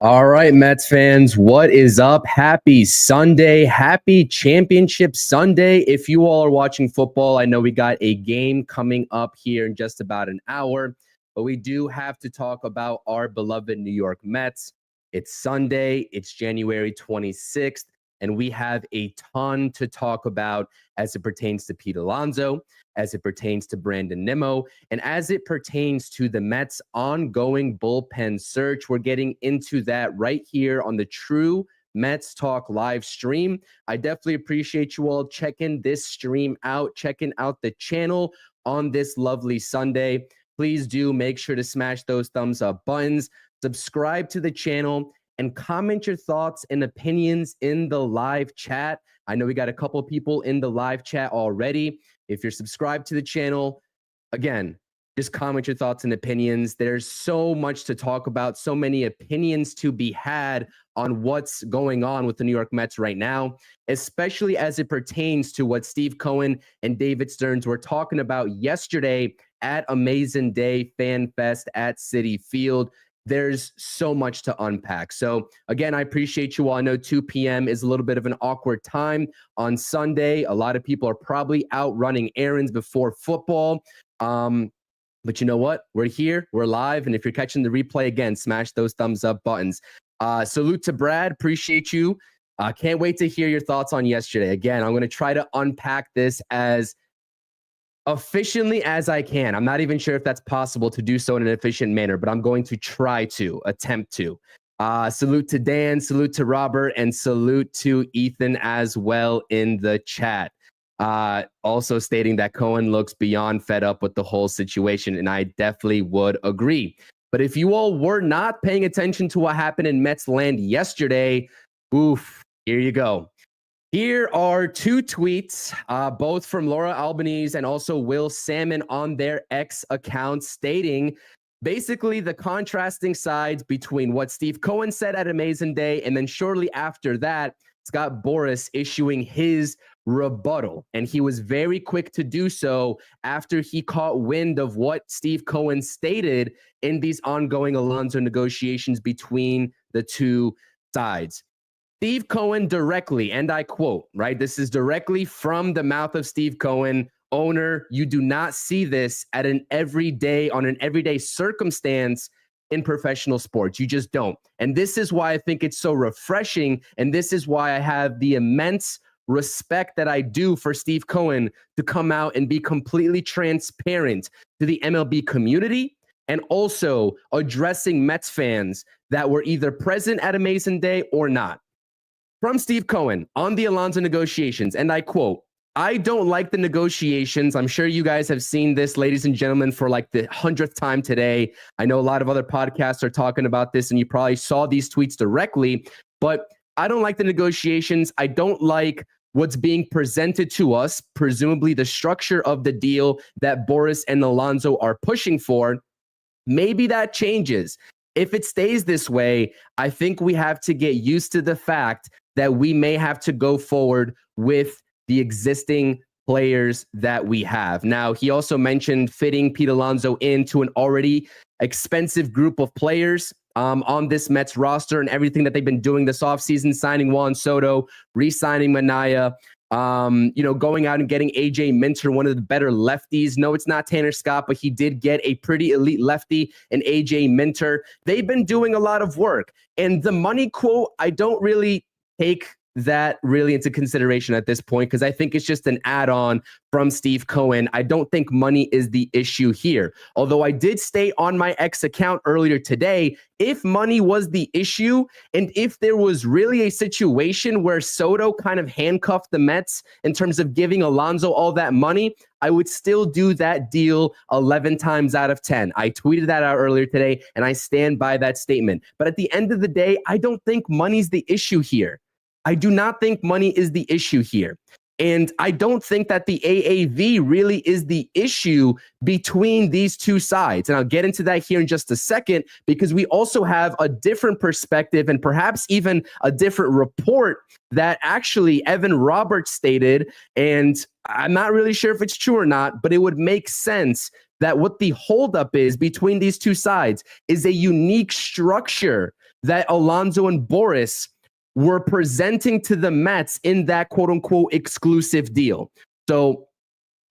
All right, Mets fans, what is up? Happy Sunday. Happy Championship Sunday. If you all are watching football, I know we got a game coming up here in just about an hour, but we do have to talk about our beloved New York Mets. It's Sunday, it's January 26th, and we have a ton to talk about as it pertains to Pete Alonso, as it pertains to Brandon Nimmo, and as it pertains to the Mets' ongoing bullpen search. We're getting into that right here on the True Mets Talk live stream. I definitely appreciate you all checking this stream out, checking out the channel on this lovely Sunday. Please do make sure to smash those thumbs up buttons, subscribe to the channel, and comment your thoughts and opinions in the live chat. I know we got a couple people in the live chat already. If you're subscribed to the channel, again, just comment your thoughts and opinions. There's so much to talk about, so many opinions to be had on what's going on with the New York Mets right now, especially as it pertains to what Steve Cohen and David Stearns were talking about yesterday at Amazing Day Fan Fest at Citi Field. There's so much to unpack. So again, I appreciate you all. I know 2 p.m. is a little bit of an awkward time on Sunday. A lot of people are probably out running errands before football. But you know what? We're here, we're live. And if you're catching the replay, again, smash those thumbs up buttons. Salute to Brad. Appreciate you. Can't wait to hear your thoughts on yesterday. Again, I'm going to try to unpack this as efficiently as I can. I'm not even sure if that's possible to do so in an efficient manner, but I'm going to try to attempt to. Salute to Dan, salute to Robert, and salute to Ethan as well in the chat. Also stating that Cohen looks beyond fed up with the whole situation, and I definitely would agree. But if you all were not paying attention to what happened in Mets land yesterday, oof, here you go. Here are 2 tweets, both from Laura Albanese and also Will Salmon on their X account, stating basically the contrasting sides between what Steve Cohen said at Amazing Day, and then shortly after that, Scott Boras issuing his rebuttal. And he was very quick to do so after he caught wind of what Steve Cohen stated in these ongoing Alonso negotiations between the two sides. Steve Cohen directly, and I quote, right? This is directly from the mouth of Steve Cohen. Owner, you do not see this on an everyday circumstance in professional sports. You just don't. And this is why I think it's so refreshing. And this is why I have the immense respect that I do for Steve Cohen to come out and be completely transparent to the MLB community, and also addressing Mets fans that were either present at Amazing Day or not. From Steve Cohen on the Alonso negotiations, and I quote, I don't like the negotiations. I'm sure you guys have seen this, ladies and gentlemen, for like the 100th time today. I know a lot of other podcasts are talking about this, and you probably saw these tweets directly, but I don't like the negotiations. I don't like what's being presented to us, presumably the structure of the deal that Boras and Alonso are pushing for. Maybe that changes. If it stays this way, I think we have to get used to the fact that we may have to go forward with the existing players that we have. Now, he also mentioned fitting Pete Alonso into an already expensive group of players on this Mets roster and everything that they've been doing this offseason, signing Juan Soto, re-signing Manaya, going out and getting AJ Minter, one of the better lefties. No, it's not Tanner Scott, but he did get a pretty elite lefty in AJ Minter. They've been doing a lot of work. And the money quote, I don't really take that really into consideration at this point, because I think it's just an add-on from Steve Cohen. I don't think money is the issue here. Although I did state on my X account earlier today, if money was the issue, and if there was really a situation where Soto kind of handcuffed the Mets in terms of giving Alonso all that money, I would still do that deal 11 times out of 10. I tweeted that out earlier today, and I stand by that statement. But at the end of the day, I don't think money's the issue here. I do not think money is the issue here. And I don't think that the AAV really is the issue between these two sides. And I'll get into that here in just a second, because we also have a different perspective and perhaps even a different report that actually Evan Roberts stated. And I'm not really sure if it's true or not, but it would make sense that what the holdup is between these two sides is a unique structure that Alonso and Boris were presenting to the Mets in that quote unquote exclusive deal. So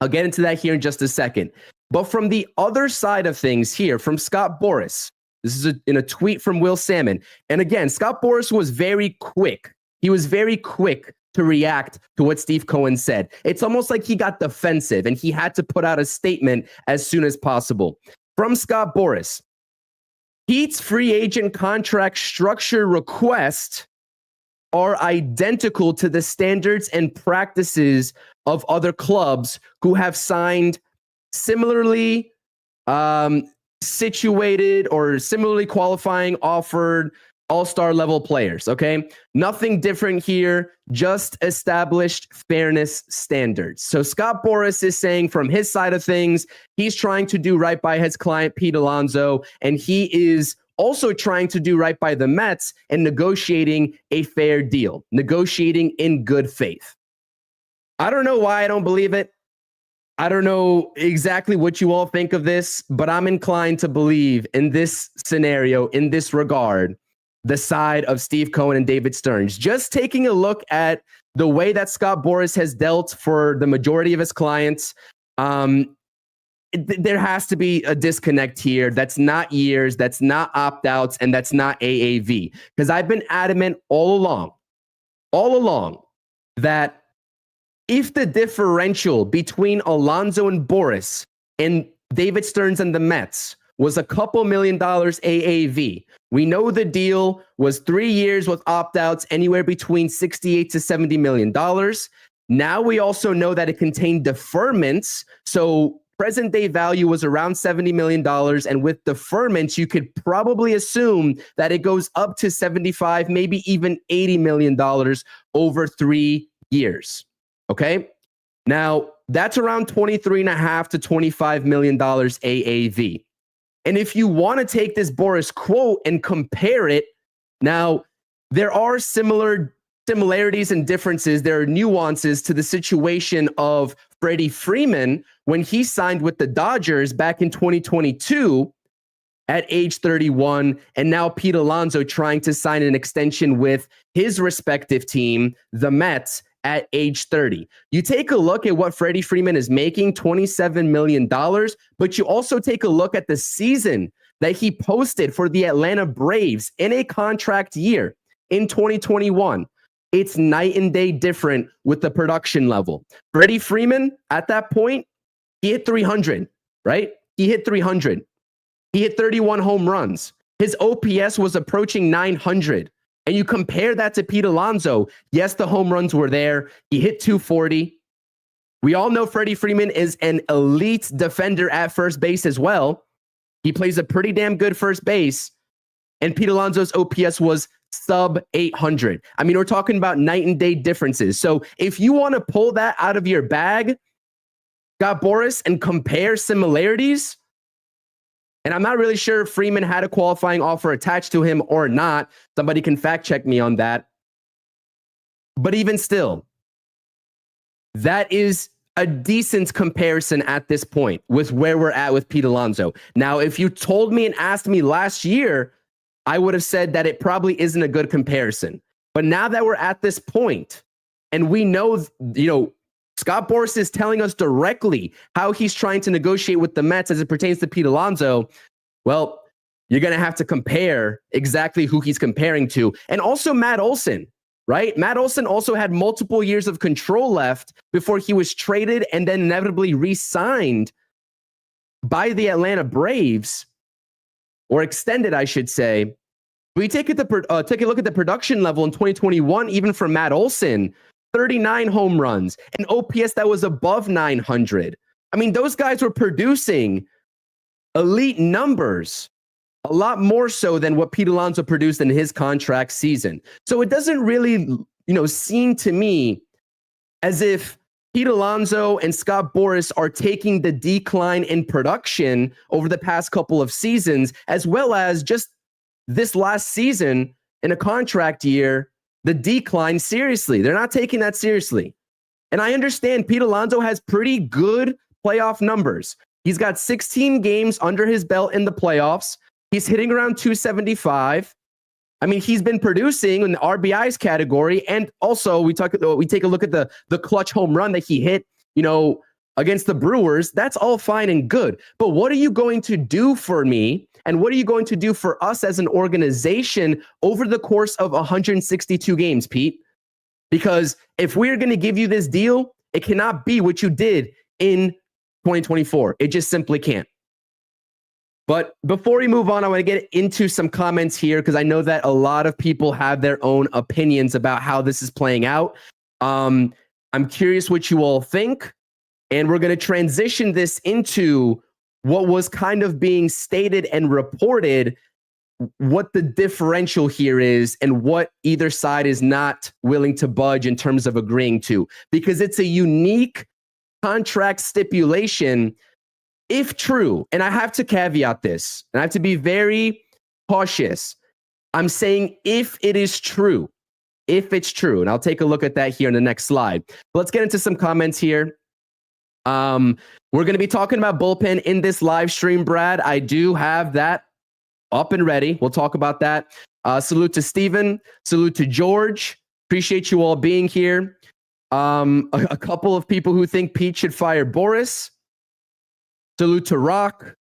I'll get into that here in just a second. But from the other side of things here, from Scott Boras, this is in a tweet from Will Salmon. And again, Scott Boras was very quick. He was very quick to react to what Steve Cohen said. It's almost like he got defensive and he had to put out a statement as soon as possible. From Scott Boras, Heat's free agent contract structure request are identical to the standards and practices of other clubs who have signed similarly situated or similarly qualifying offered all-star level players, okay? Nothing different here, just established fairness standards. So Scott Boras is saying from his side of things, he's trying to do right by his client, Pete Alonso, and he is also trying to do right by the Mets and negotiating a fair deal, negotiating in good faith. I don't know why I don't believe it. I don't know exactly what you all think of this, but I'm inclined to believe in this scenario, in this regard, the side of Steve Cohen and David Stearns. Just taking a look at the way that Scott Boras has dealt for the majority of his clients, there has to be a disconnect here. That's not years, that's not opt-outs, and that's not AAV. Because I've been adamant all along, that if the differential between Alonso and Boras and David Stearns and the Mets was a couple $1 million AAV, we know the deal was 3 years with opt-outs, anywhere between $68 to $70 million. Now we also know that it contained deferments, so present day value was around $70 million. And with deferments, you could probably assume that it goes up to 75, maybe even $80 million over 3 years. Okay. Now that's around $23.5 to $25 million AAV. And if you want to take this Boras quote and compare it, now there are similarities and differences. There are nuances to the situation of Freddie Freeman when he signed with the Dodgers back in 2022 at age 31, and now Pete Alonso trying to sign an extension with his respective team, the Mets, at age 30. You take a look at what Freddie Freeman is making, $27 million, but you also take a look at the season that he posted for the Atlanta Braves in a contract year in 2021. It's night and day different with the production level. Freddie Freeman, at that point, he hit 300, right? He hit 300. He hit 31 home runs. His OPS was approaching 900. And you compare that to Pete Alonso. Yes, the home runs were there. He hit 240. We all know Freddie Freeman is an elite defender at first base as well. He plays a pretty damn good first base. And Pete Alonso's OPS was sub 800. I mean, we're talking about night and day differences. So if you want to pull that out of your bag, Scott Boras, and compare similarities, and I'm not really sure if Freeman had a qualifying offer attached to him or not. Somebody can fact check me on that. But even still, that is a decent comparison at this point with where we're at with Pete Alonso. Now, if you told me and asked me last year, I would have said that it probably isn't a good comparison. But now that we're at this point, and we know, Scott Boras is telling us directly how he's trying to negotiate with the Mets as it pertains to Pete Alonso, well, you're going to have to compare exactly who he's comparing to. And also Matt Olson, right? Matt Olson also had multiple years of control left before he was traded and then inevitably re-signed by the Atlanta Braves, or extended, I should say. We take a look at the production level in 2021, even for Matt Olson, 39 home runs, an OPS that was above 900. I mean, those guys were producing elite numbers, a lot more so than what Pete Alonso produced in his contract season. So it doesn't really, seem to me as if Pete Alonso and Scott Boras are taking the decline in production over the past couple of seasons, as well as just this last season in a contract year, the decline seriously. They're not taking that seriously. And I understand Pete Alonso has pretty good playoff numbers. He's got 16 games under his belt in the playoffs. He's hitting around 275. I mean, he's been producing in the RBIs category, and also we take a look at the clutch home run that he hit, against the Brewers. That's all fine and good. But what are you going to do for me? And what are you going to do for us as an organization over the course of 162 games, Pete? Because if we're going to give you this deal, it cannot be what you did in 2024. It just simply can't. But before we move on, I want to get into some comments here because I know that a lot of people have their own opinions about how this is playing out. I'm curious what you all think. And we're going to transition this into what was kind of being stated and reported, what the differential here is and what either side is not willing to budge in terms of agreeing to, because it's a unique contract stipulation, if true. And I have to caveat this, and I have to be very cautious. I'm saying if it is true, if it's true, and I'll take a look at that here in the next slide. But let's get into some comments here. We're going to be talking about bullpen in this live stream, Brad. I do have that up and ready. We'll talk about that. Salute to Steven. Salute to George. Appreciate you all being here. A couple of people who think Pete should fire Boris. Salute to Rock.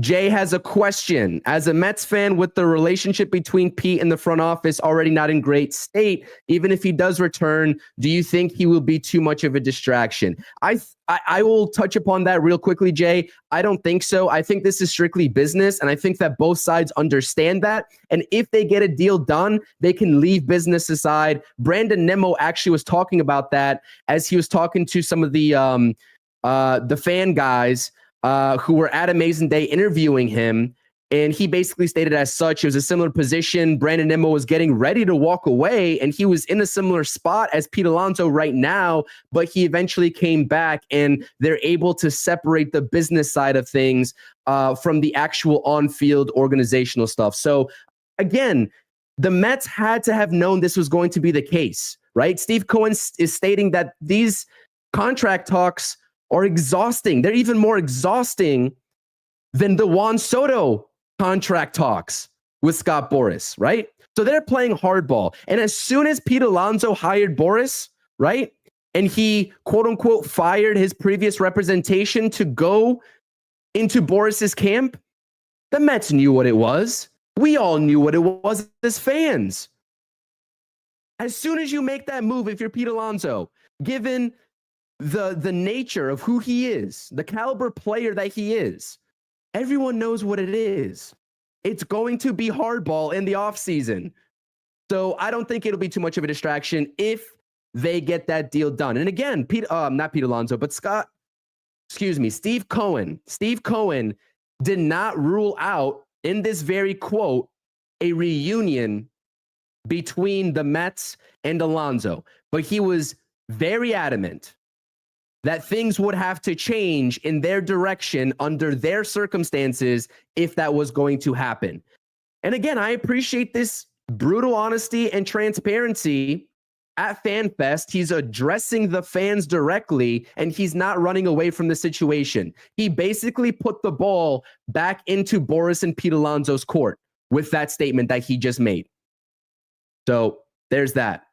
Jay has a question. As a Mets fan, with the relationship between Pete and the front office already not in great state, even if he does return, do you think he will be too much of a distraction? I will touch upon that real quickly, Jay. I don't think so. I think this is strictly business, and I think that both sides understand that. And if they get a deal done, they can leave business aside. Brandon Nimmo actually was talking about that as he was talking to some of the fan guys who were at Amazing Day interviewing him. And he basically stated as such, it was a similar position. Brandon Nimmo was getting ready to walk away, and he was in a similar spot as Pete Alonso right now, but he eventually came back, and they're able to separate the business side of things from the actual on-field organizational stuff. So again, the Mets had to have known this was going to be the case, right? Steve Cohen is stating that these contract talks are exhausting. They're even more exhausting than the Juan Soto contract talks with Scott Boras, right? So they're playing hardball. And as soon as Pete Alonso hired Boras, right, and he quote unquote fired his previous representation to go into Boras's camp, the Mets knew what it was. We all knew what it was as fans. As soon as you make that move, if you're Pete Alonso, given the nature of who he is, the caliber player that he is, everyone knows what it is. It's going to be hardball in the offseason. So I don't think it'll be too much of a distraction if they get that deal done. And again, not Pete Alonso, but Steve Cohen. Steve Cohen did not rule out in this very quote a reunion between the Mets and Alonso, but he was very adamant that things would have to change in their direction under their circumstances if that was going to happen. And again, I appreciate this brutal honesty and transparency at FanFest. He's addressing the fans directly, and he's not running away from the situation. He basically put the ball back into Boras and Pete Alonso's court with that statement that he just made. So there's that.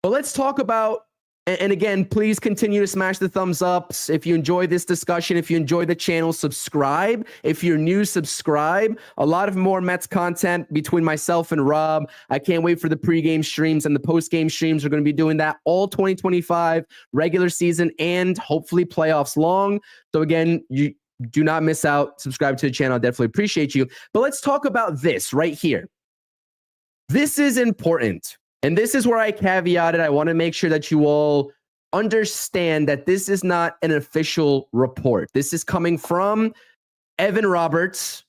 But let's talk about, and again, please continue to smash the thumbs ups. If you enjoy this discussion, if you enjoy the channel, subscribe. If you're new, subscribe. A lot of more Mets content between myself and Rob. I can't wait for the pregame streams and the postgame streams. We're going to be doing that all 2025, regular season, and hopefully playoffs long. So again, you do not miss out. Subscribe to the channel. I definitely appreciate you. But let's talk about this right here. This is important. And this is where I caveated. I want to make sure that you all understand that this is not an official report. This is coming from Evan Roberts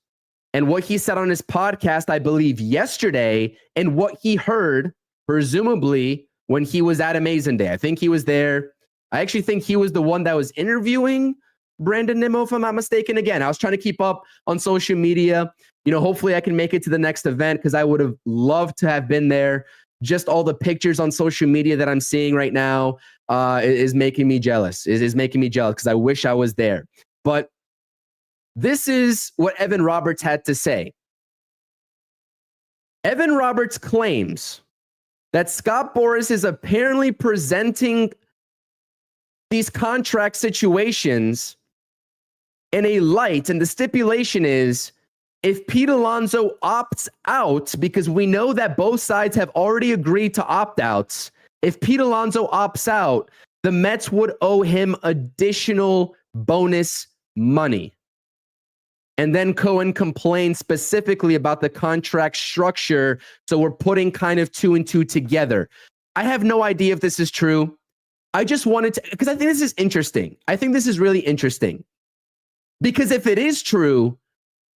and what he said on his podcast, I believe, yesterday, and what he heard, presumably, when he was at Amazing Day. I think he was there. I actually think he was the one that was interviewing Brandon Nimmo, if I'm not mistaken. Again, I was trying to keep up on social media. Hopefully I can make it to the next event because I would have loved to have been there. Just all the pictures on social media that I'm seeing right now is making me jealous. Is making me jealous because I wish I was there. But this is what Evan Roberts had to say. Evan Roberts claims that Scott Boras is apparently presenting these contract situations in a light, and the stipulation is if Pete Alonso opts out, because we know that both sides have already agreed to opt-outs, if Pete Alonso opts out, the Mets would owe him additional bonus money. And then Cohen complained specifically about the contract structure, so we're putting kind of two and two together. I have no idea if this is true. I just wanted to, because I think this is interesting. I think this is really interesting. Because if it is true,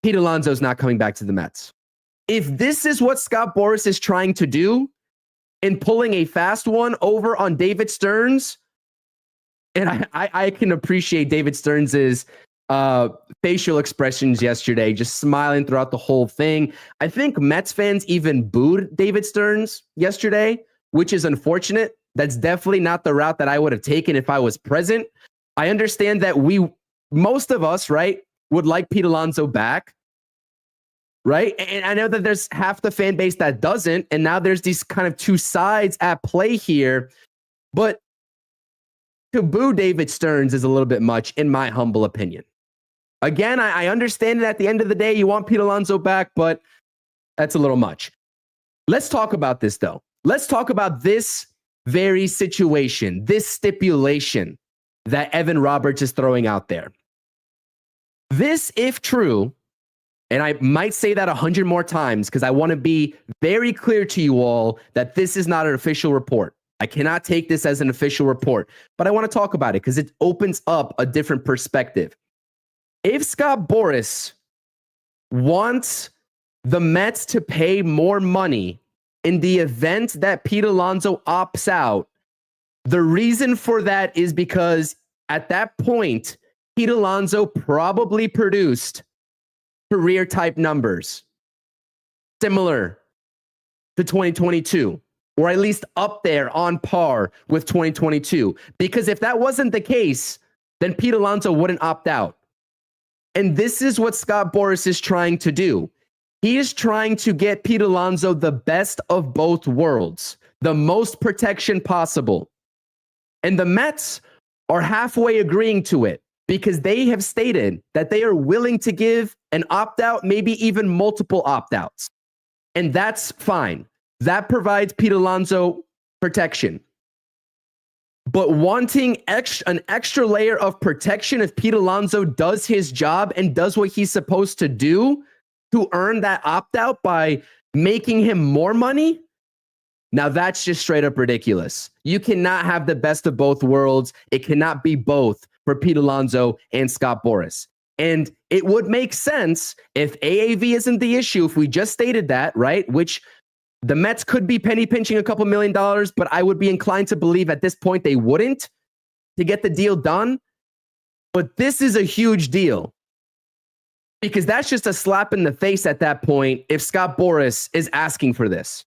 Pete Alonso's not coming back to the Mets. If this is what Scott Boras is trying to do in pulling a fast one over on David Stearns, and I can appreciate David Stearns' facial expressions yesterday, just smiling throughout the whole thing. I think Mets fans even booed David Stearns yesterday, which is unfortunate. That's definitely not the route that I would have taken if I was present. I understand that most of us, right, would like Pete Alonso back, right? And I know that there's half the fan base that doesn't, and now there's these kind of two sides at play here. But to boo David Stearns is a little bit much, in my humble opinion. Again, I understand that at the end of the day, you want Pete Alonso back, but that's a little much. Let's talk about this, though. Let's talk about this very situation, this stipulation that Evan Roberts is throwing out there. This, if true, and I might say that 100 more times because I want to be very clear to you all that this is not an official report. I cannot take this as an official report, but I want to talk about it because it opens up a different perspective. If Scott Boras wants the Mets to pay more money in the event that Pete Alonso opts out, the reason for that is because at that point, Pete Alonso probably produced career-type numbers similar to 2022, or at least up there on par with 2022. Because if that wasn't the case, then Pete Alonso wouldn't opt out. And this is what Scott Boras is trying to do. He is trying to get Pete Alonso the best of both worlds, the most protection possible. And the Mets are halfway agreeing to it because they have stated that they are willing to give an opt-out, maybe even multiple opt-outs. And that's fine. That provides Pete Alonso protection. But wanting an extra layer of protection if Pete Alonso does his job and does what he's supposed to do to earn that opt-out by making him more money, now that's just straight up ridiculous. You cannot have the best of both worlds. It cannot be both for Pete Alonso and Scott Boras. And it would make sense if AAV isn't the issue, if we just stated that, right? Which the Mets could be penny pinching a couple $1 million, but I would be inclined to believe at this point they wouldn't to get the deal done. But this is a huge deal because that's just a slap in the face at that point if Scott Boras is asking for this.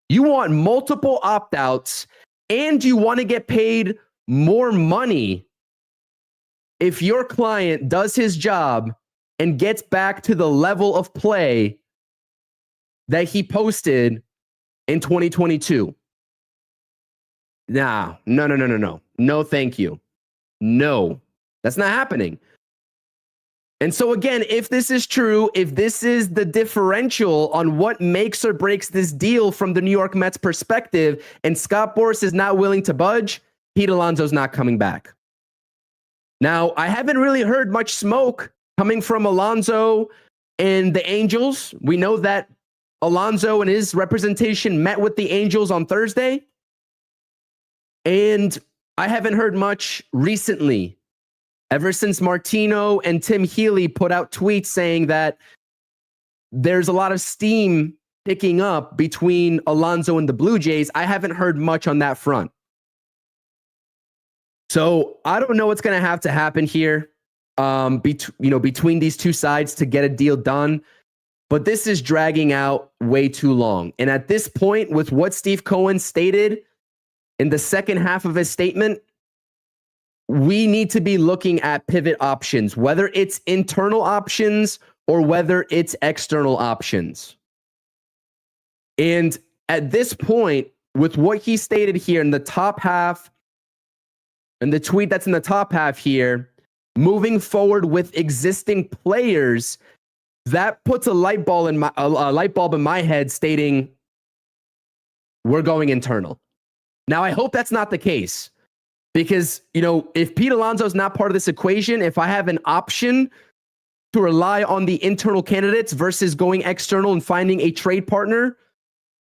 You want multiple opt-outs and you want to get paid more money if your client does his job and gets back to the level of play that he posted in 2022. No. No, thank you. No, that's not happening. And so again, if this is true, if this is the differential on what makes or breaks this deal from the New York Mets perspective, and Scott Boras is not willing to budge, Pete Alonso's not coming back. Now, I haven't really heard much smoke coming from Alonso and the Angels. We know that Alonso and his representation met with the Angels on Thursday. And I haven't heard much recently, ever since Martino and Tim Healy put out tweets saying that there's a lot of steam picking up between Alonso and the Blue Jays. I haven't heard much on that front. So I don't know what's going to have to happen here between these two sides to get a deal done. But this is dragging out way too long. And at this point, with what Steve Cohen stated in the second half of his statement, we need to be looking at pivot options, whether it's internal options or whether it's external options. And at this point, with what he stated here in the top half, and the tweet that's in the top half here, moving forward with existing players, that puts a light bulb in my head stating we're going internal. Now, I hope that's not the case because, if Pete Alonso is not part of this equation, if I have an option to rely on the internal candidates versus going external and finding a trade partner,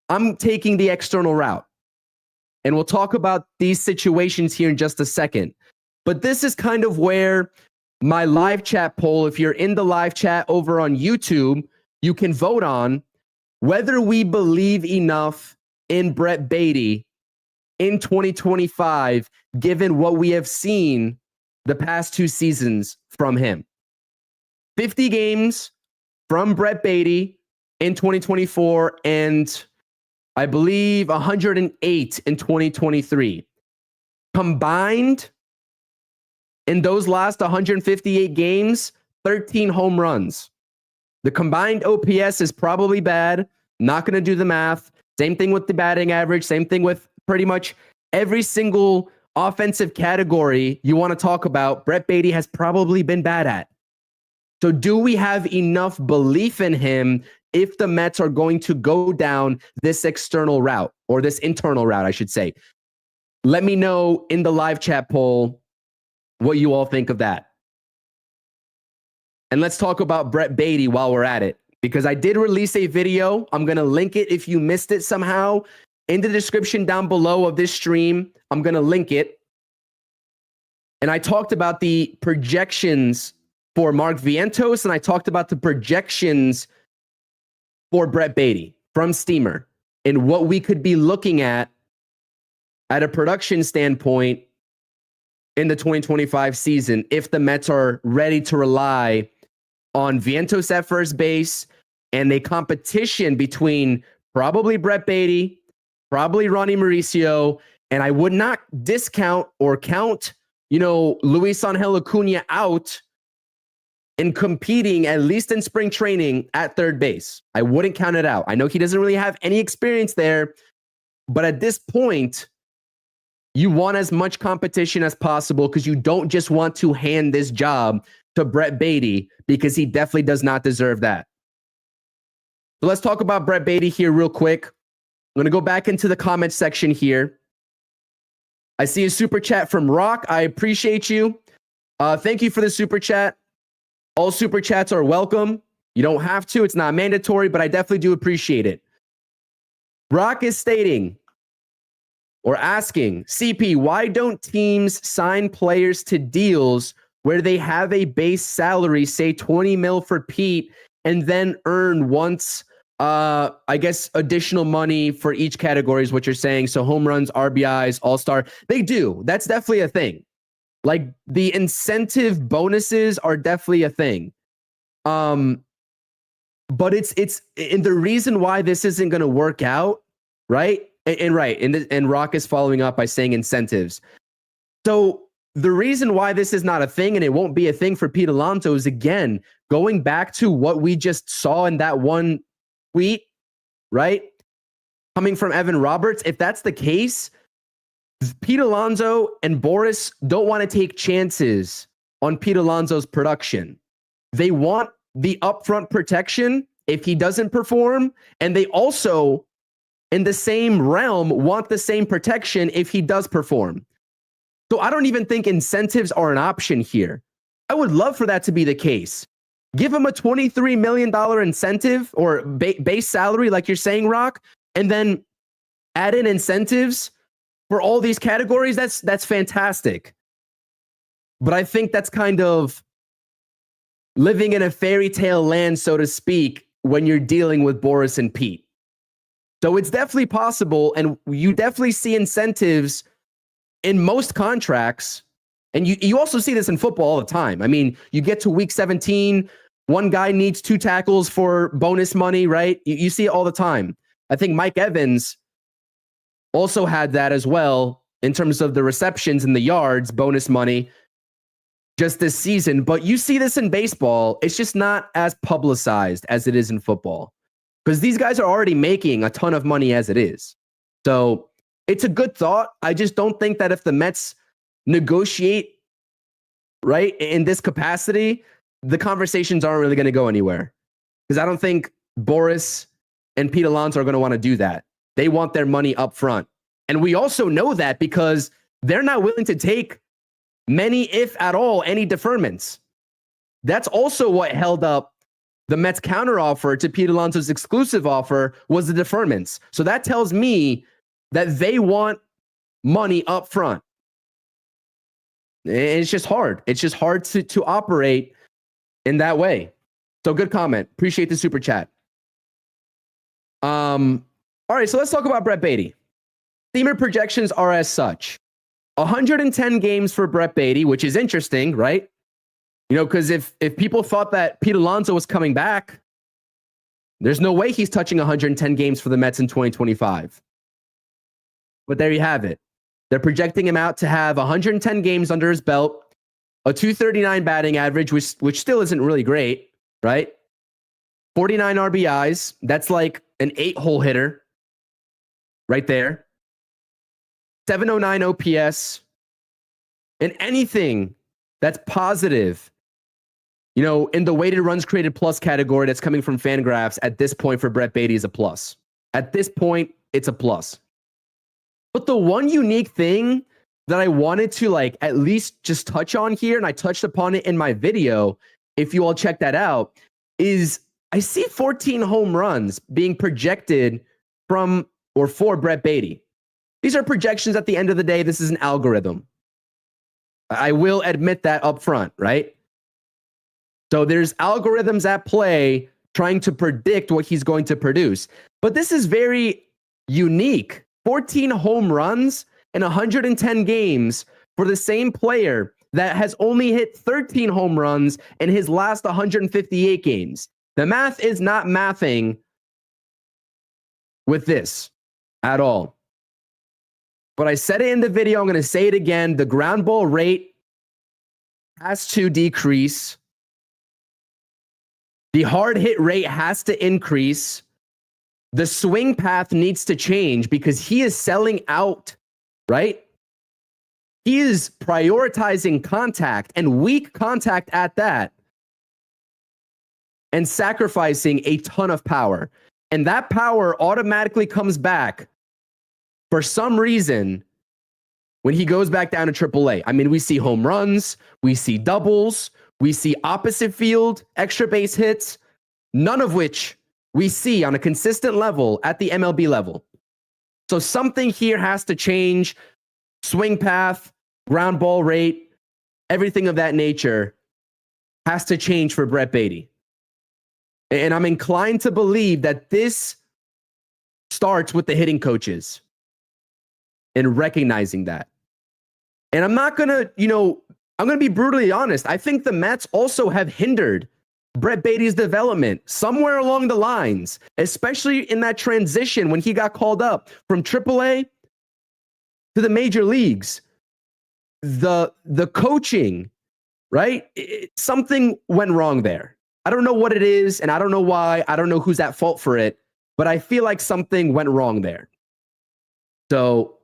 I'm taking the external route. And we'll talk about these situations here in just a second. But this is kind of where my live chat poll, if you're in the live chat over on YouTube, you can vote on whether we believe enough in Brett Baty in 2025, given what we have seen the past 2 seasons from him. 50 games from Brett Baty in 2024 and I believe 108 in 2023. Combined in those last 158 games, 13 home runs. The combined OPS is probably bad. Not going to do the math. Same thing with the batting average. Same thing with pretty much every single offensive category you want to talk about. Brett Baty has probably been bad at. So do we have enough belief in him if the Mets are going to go down this external route, or this internal route, I should say? Let me know in the live chat poll what you all think of that. And let's talk about Brett Baty while we're at it, because I did release a video. I'm going to link it if you missed it somehow in the description down below of this stream. I'm going to link it. And I talked about the projections for Mark Vientos, and I talked about the projections for Brett Baty from Steamer and what we could be looking at a production standpoint in the 2025 season if the Mets are ready to rely on Vientos at first base and a competition between probably Brett Baty, probably Ronnie Mauricio, and I would not discount or count, Luis Angel Acuna out in competing, at least in spring training, at third base. I wouldn't count it out. I know he doesn't really have any experience there, but at this point, you want as much competition as possible because you don't just want to hand this job to Brett Baty because he definitely does not deserve that. So let's talk about Brett Baty here real quick. I'm going to go back into the comments section here. I see a super chat from Rock. I appreciate you. Thank you for the super chat. All super chats are welcome. You don't have to. It's not mandatory, but I definitely do appreciate it. Rock is stating or asking, CP, why don't teams sign players to deals where they have a base salary, say 20 mil for Pete, and then earn once, additional money for each category is what you're saying. So home runs, RBIs, all-star. They do. That's definitely a thing. Like the incentive bonuses are definitely a thing. But it's and the reason why this isn't going to work out, right? And Rock is following up by saying incentives. So the reason why this is not a thing and it won't be a thing for Pete Alonso is, again, going back to what we just saw in that one tweet, right? Coming from Evan Roberts. If that's the case, Pete Alonso and Boris don't want to take chances on Pete Alonso's production. They want the upfront protection if he doesn't perform, and they also, in the same realm, want the same protection if he does perform. So I don't even think incentives are an option here. I would love for that to be the case. Give him a $23 million incentive or base salary, like you're saying, Rock, and then add in incentives for all these categories. That's fantastic. But I think that's kind of living in a fairy tale land, so to speak, when you're dealing with Boris and Pete. So it's definitely possible, and you definitely see incentives in most contracts. And you also see this in football all the time. I mean, you get to week 17, one guy needs 2 tackles for bonus money, right? You see it all the time. I think Mike Evans also had that as well in terms of the receptions and the yards, bonus money, just this season. But you see this in baseball. It's just not as publicized as it is in football. because these guys are already making a ton of money as it is. So it's a good thought. I just don't think that if the Mets negotiate right in this capacity, the conversations aren't really going to go anywhere. Because I don't think Boris and Pete Alonso are going to want to do that. They want their money up front. And we also know that because they're not willing to take many, if at all, any deferments. That's also what held up the Mets' counteroffer to Pete Alonso's exclusive offer was the deferments. So that tells me that they want money up front. It's just hard. It's just hard to operate in that way. So good comment. Appreciate the super chat. All right, so let's talk about Brett Baty. Steamer projections are as such. 110 games for Brett Baty, which is interesting, right? You know, because if people thought that Pete Alonso was coming back, there's no way he's touching 110 games for the Mets in 2025. But there you have it. They're projecting him out to have 110 games under his belt, a 239 batting average, which still isn't really great, right? 49 RBIs. That's like an 8-hole hitter right there. 709 OPS. And anything that's positive, you know, in the weighted runs created plus category that's coming from Fangraphs at this point for Brett Baty is a plus. At this point, it's a plus. But the one unique thing that I wanted to like at least just touch on here, and I touched upon it in my video, if you all check that out, is I see 14 home runs being projected from or for Brett Baty. These are projections at the end of the day. This is an algorithm. I will admit that up front, right? So there's algorithms at play trying to predict what he's going to produce. But this is very unique. 14 home runs in 110 games for the same player that has only hit 13 home runs in his last 158 games. The math is not mathing with this at all. But I said it in the video. I'm going to say it again. The ground ball rate has to decrease. The hard hit rate has to increase. The swing path needs to change because he is selling out, right? He is prioritizing contact and weak contact at that and sacrificing a ton of power. And that power automatically comes back for some reason when he goes back down to AAA. I mean, we see home runs, we see doubles, we see opposite field, extra base hits, none of which we see on a consistent level at the MLB level. So something here has to change. Swing path, ground ball rate, everything of that nature has to change for Brett Baty. And I'm inclined to believe that this starts with the hitting coaches and recognizing that. And I'm not going to, I'm going to be brutally honest. I think the Mets also have hindered Brett Baty's development somewhere along the lines, especially in that transition when he got called up from AAA to the major leagues. The coaching, right? Something went wrong there. I don't know what it is, and I don't know why. I don't know who's at fault for it, but I feel like something went wrong there. So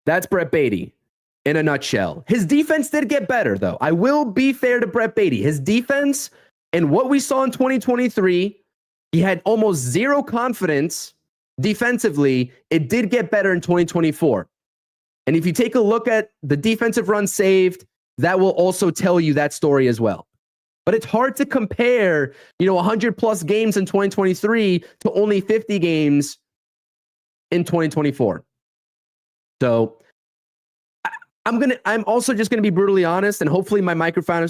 that's Brett Baty in a nutshell. His defense did get better, though. I will be fair to Brett Baty. His defense and what we saw in 2023, he had almost zero confidence defensively. It did get better in 2024. And if you take a look at the defensive runs saved, that will also tell you that story as well. But it's hard to compare, 100 plus games in 2023 to only 50 games in 2024. So I'm also just going to be brutally honest, and hopefully my microphone,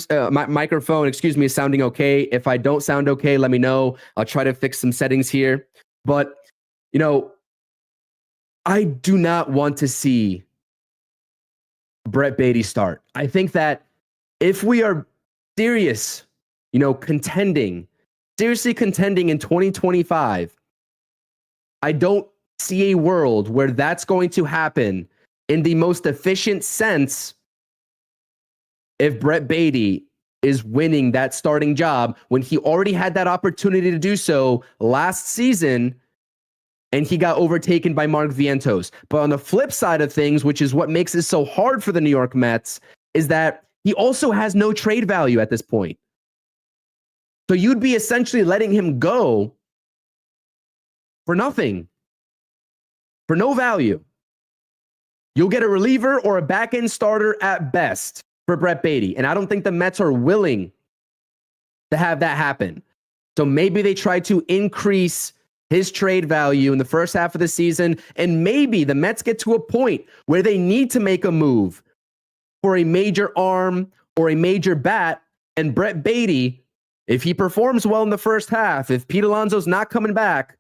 is sounding okay. If I don't sound okay, let me know. I'll try to fix some settings here. But, I do not want to see Brett Baty start. I think that if we are seriously contending in 2025, I don't see a world where that's going to happen in the most efficient sense if Brett Baty is winning that starting job when he already had that opportunity to do so last season and he got overtaken by Mark Vientos. But on the flip side of things, which is what makes it so hard for the New York Mets, is that he also has no trade value at this point. So you'd be essentially letting him go for nothing, for no value. You'll get a reliever or a back-end starter at best for Brett Baty. And I don't think the Mets are willing to have that happen. So maybe they try to increase his trade value in the first half of the season. And maybe the Mets get to a point where they need to make a move for a major arm or a major bat. And Brett Baty, if he performs well in the first half, if Pete Alonso's not coming back,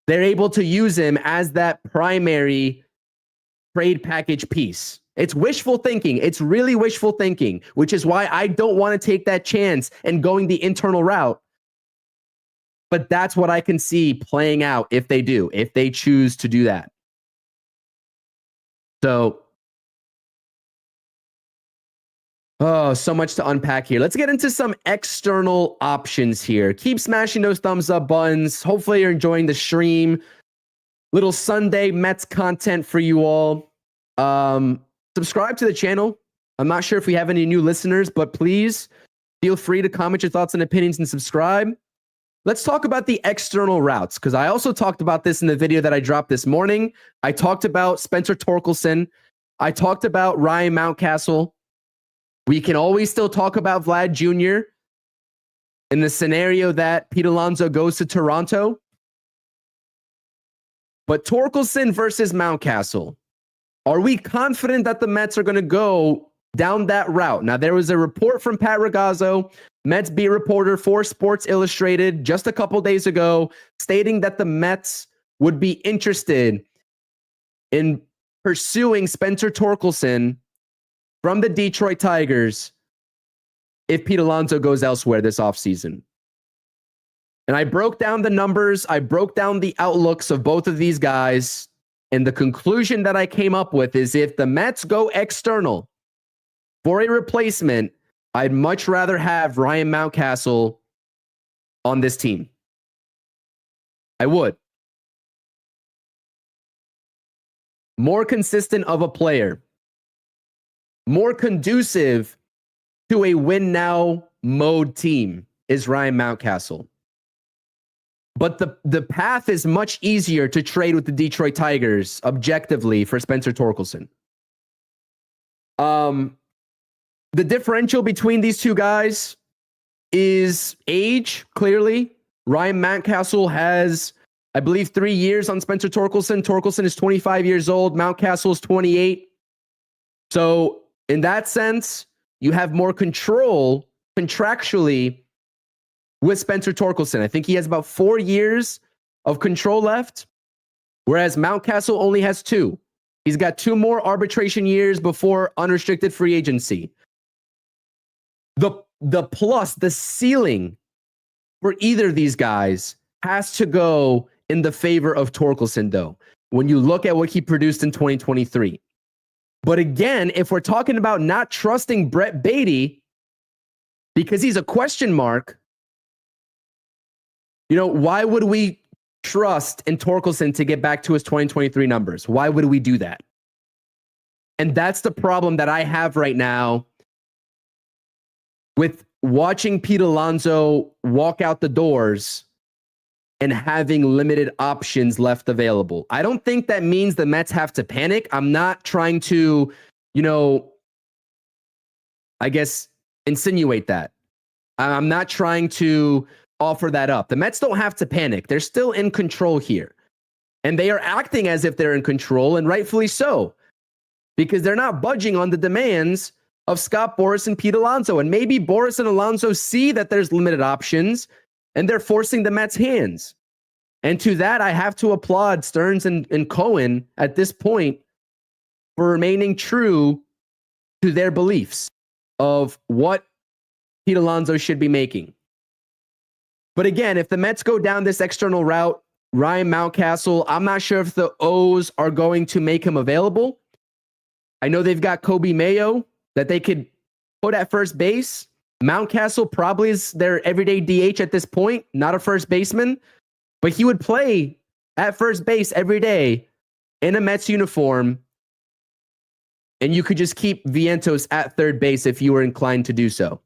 they're able to use him as that primary trade package piece. It's wishful thinking. It's really wishful thinking, which is why I don't want to take that chance and going the internal route. But that's what I can see playing out if they do, if they choose to do that. So, so much to unpack here. Let's get into some external options here. Keep smashing those thumbs up buttons. Hopefully you're enjoying the stream. Little Sunday Mets content for you all. Subscribe to the channel. I'm not sure if we have any new listeners, but please feel free to comment your thoughts and opinions and subscribe. Let's talk about the external routes, because I also talked about this in the video that I dropped this morning. I talked about Spencer Torkelson. I talked about Ryan Mountcastle. We can always still talk about Vlad Jr. in the scenario that Pete Alonso goes to Toronto. But Torkelson versus Mountcastle. Are we confident that the Mets are going to go down that route? Now, there was a report from Pat Ragazzo, Mets beat reporter for Sports Illustrated, just a couple days ago, stating that the Mets would be interested in pursuing Spencer Torkelson from the Detroit Tigers if Pete Alonso goes elsewhere this offseason. And I broke down the numbers. I broke down the outlooks of both of these guys. And the conclusion that I came up with is if the Mets go external for a replacement, I'd much rather have Ryan Mountcastle on this team. I would. More consistent of a player. More conducive to a win now mode team is Ryan Mountcastle. But the path is much easier to trade with the Detroit Tigers objectively for Spencer Torkelson. The differential between these two guys is age, clearly. Ryan Mountcastle has, I believe, 3 years on Spencer Torkelson. Torkelson is 25 years old. Mountcastle is 28. So in that sense, you have more control contractually with Spencer Torkelson. I think he has about 4 years of control left, whereas Mountcastle only has 2. He's got 2 more arbitration years before unrestricted free agency. The plus, the ceiling for either of these guys has to go in the favor of Torkelson, though, when you look at what he produced in 2023. But again, if we're talking about not trusting Brett Baty because he's a question mark, why would we trust in Torkelson to get back to his 2023 numbers? Why would we do that? And that's the problem that I have right now with watching Pete Alonso walk out the doors and having limited options left available. I don't think that means the Mets have to panic. I'm not trying to, I guess, insinuate that. I'm not trying to offer that up. The Mets don't have to panic. They're still in control here. And they are acting as if they're in control, and rightfully so, because they're not budging on the demands of Scott Boras and Pete Alonso. And maybe Boras and Alonso see that there's limited options and they're forcing the Mets' hands. And to that, I have to applaud Stearns and Cohen at this point for remaining true to their beliefs of what Pete Alonso should be making. But again, if the Mets go down this external route, Ryan Mountcastle, I'm not sure if the O's are going to make him available. I know they've got Kobe Mayo that they could put at first base. Mountcastle probably is their everyday DH at this point, not a first baseman, but he would play at first base every day in a Mets uniform, and you could just keep Vientos at third base if you were inclined to do so.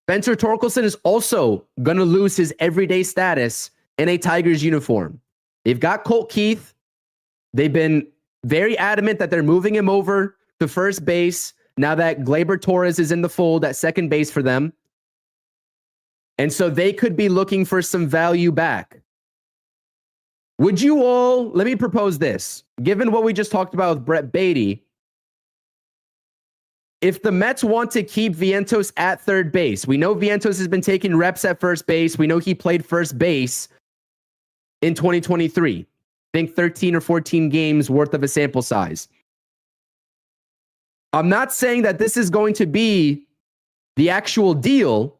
Spencer Torkelson is also going to lose his everyday status in a Tigers uniform. They've got Colt Keith. They've been very adamant that they're moving him over to first base now that Gleyber Torres is in the fold at second base for them. And so they could be looking for some value back. Would you all, let me propose this. Given what we just talked about with Brett Beatty, if the Mets want to keep Vientos at third base, we know Vientos has been taking reps at first base. We know he played first base in 2023. I think 13 or 14 games worth of a sample size. I'm not saying that this is going to be the actual deal,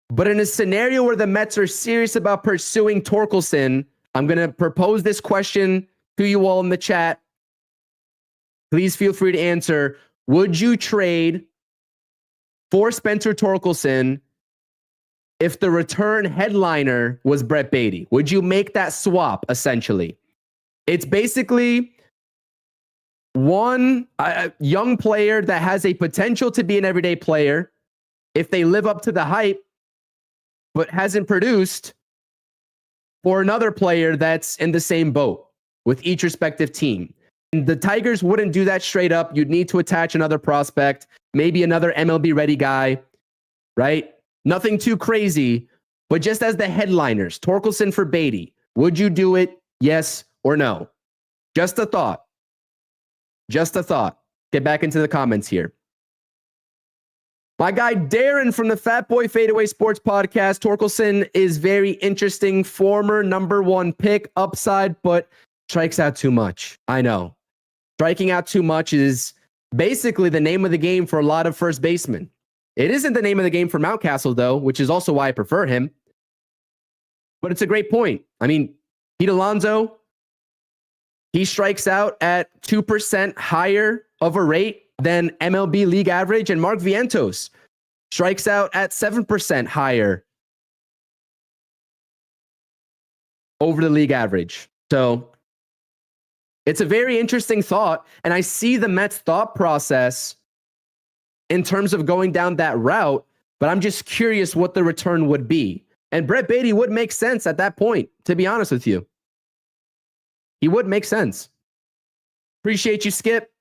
but in a scenario where the Mets are serious about pursuing Torkelson, I'm going to propose this question to you all in the chat. Please feel free to answer. Would you trade for Spencer Torkelson if the return headliner was Brett Beatty? Would you make that swap, essentially? It's basically one young player that has a potential to be an everyday player if they live up to the hype, but hasn't produced, for another player that's in the same boat with each respective team. And the Tigers wouldn't do that straight up. You'd need to attach another prospect, maybe another MLB ready guy, right? Nothing too crazy, but just as the headliners, Torkelson for Beatty. Would you do it? Yes or no? Just a thought. Just a thought. Get back into the comments here. My guy Darren from the Fat Boy Fadeaway Sports Podcast. Torkelson is very interesting. Former number one pick, upside, but strikes out too much. I know. Striking out too much is basically the name of the game for a lot of first basemen. It isn't the name of the game for Mountcastle, though, which is also why I prefer him. But it's a great point. I mean, Pete Alonso, he strikes out at 2% higher of a rate than MLB league average, and Mark Vientos strikes out at 7% higher over the league average. So it's a very interesting thought, and I see the Mets' thought process in terms of going down that route, but I'm just curious what the return would be. And Brett Beatty would make sense at that point, to be honest with you. He would make sense. Appreciate you, Skip.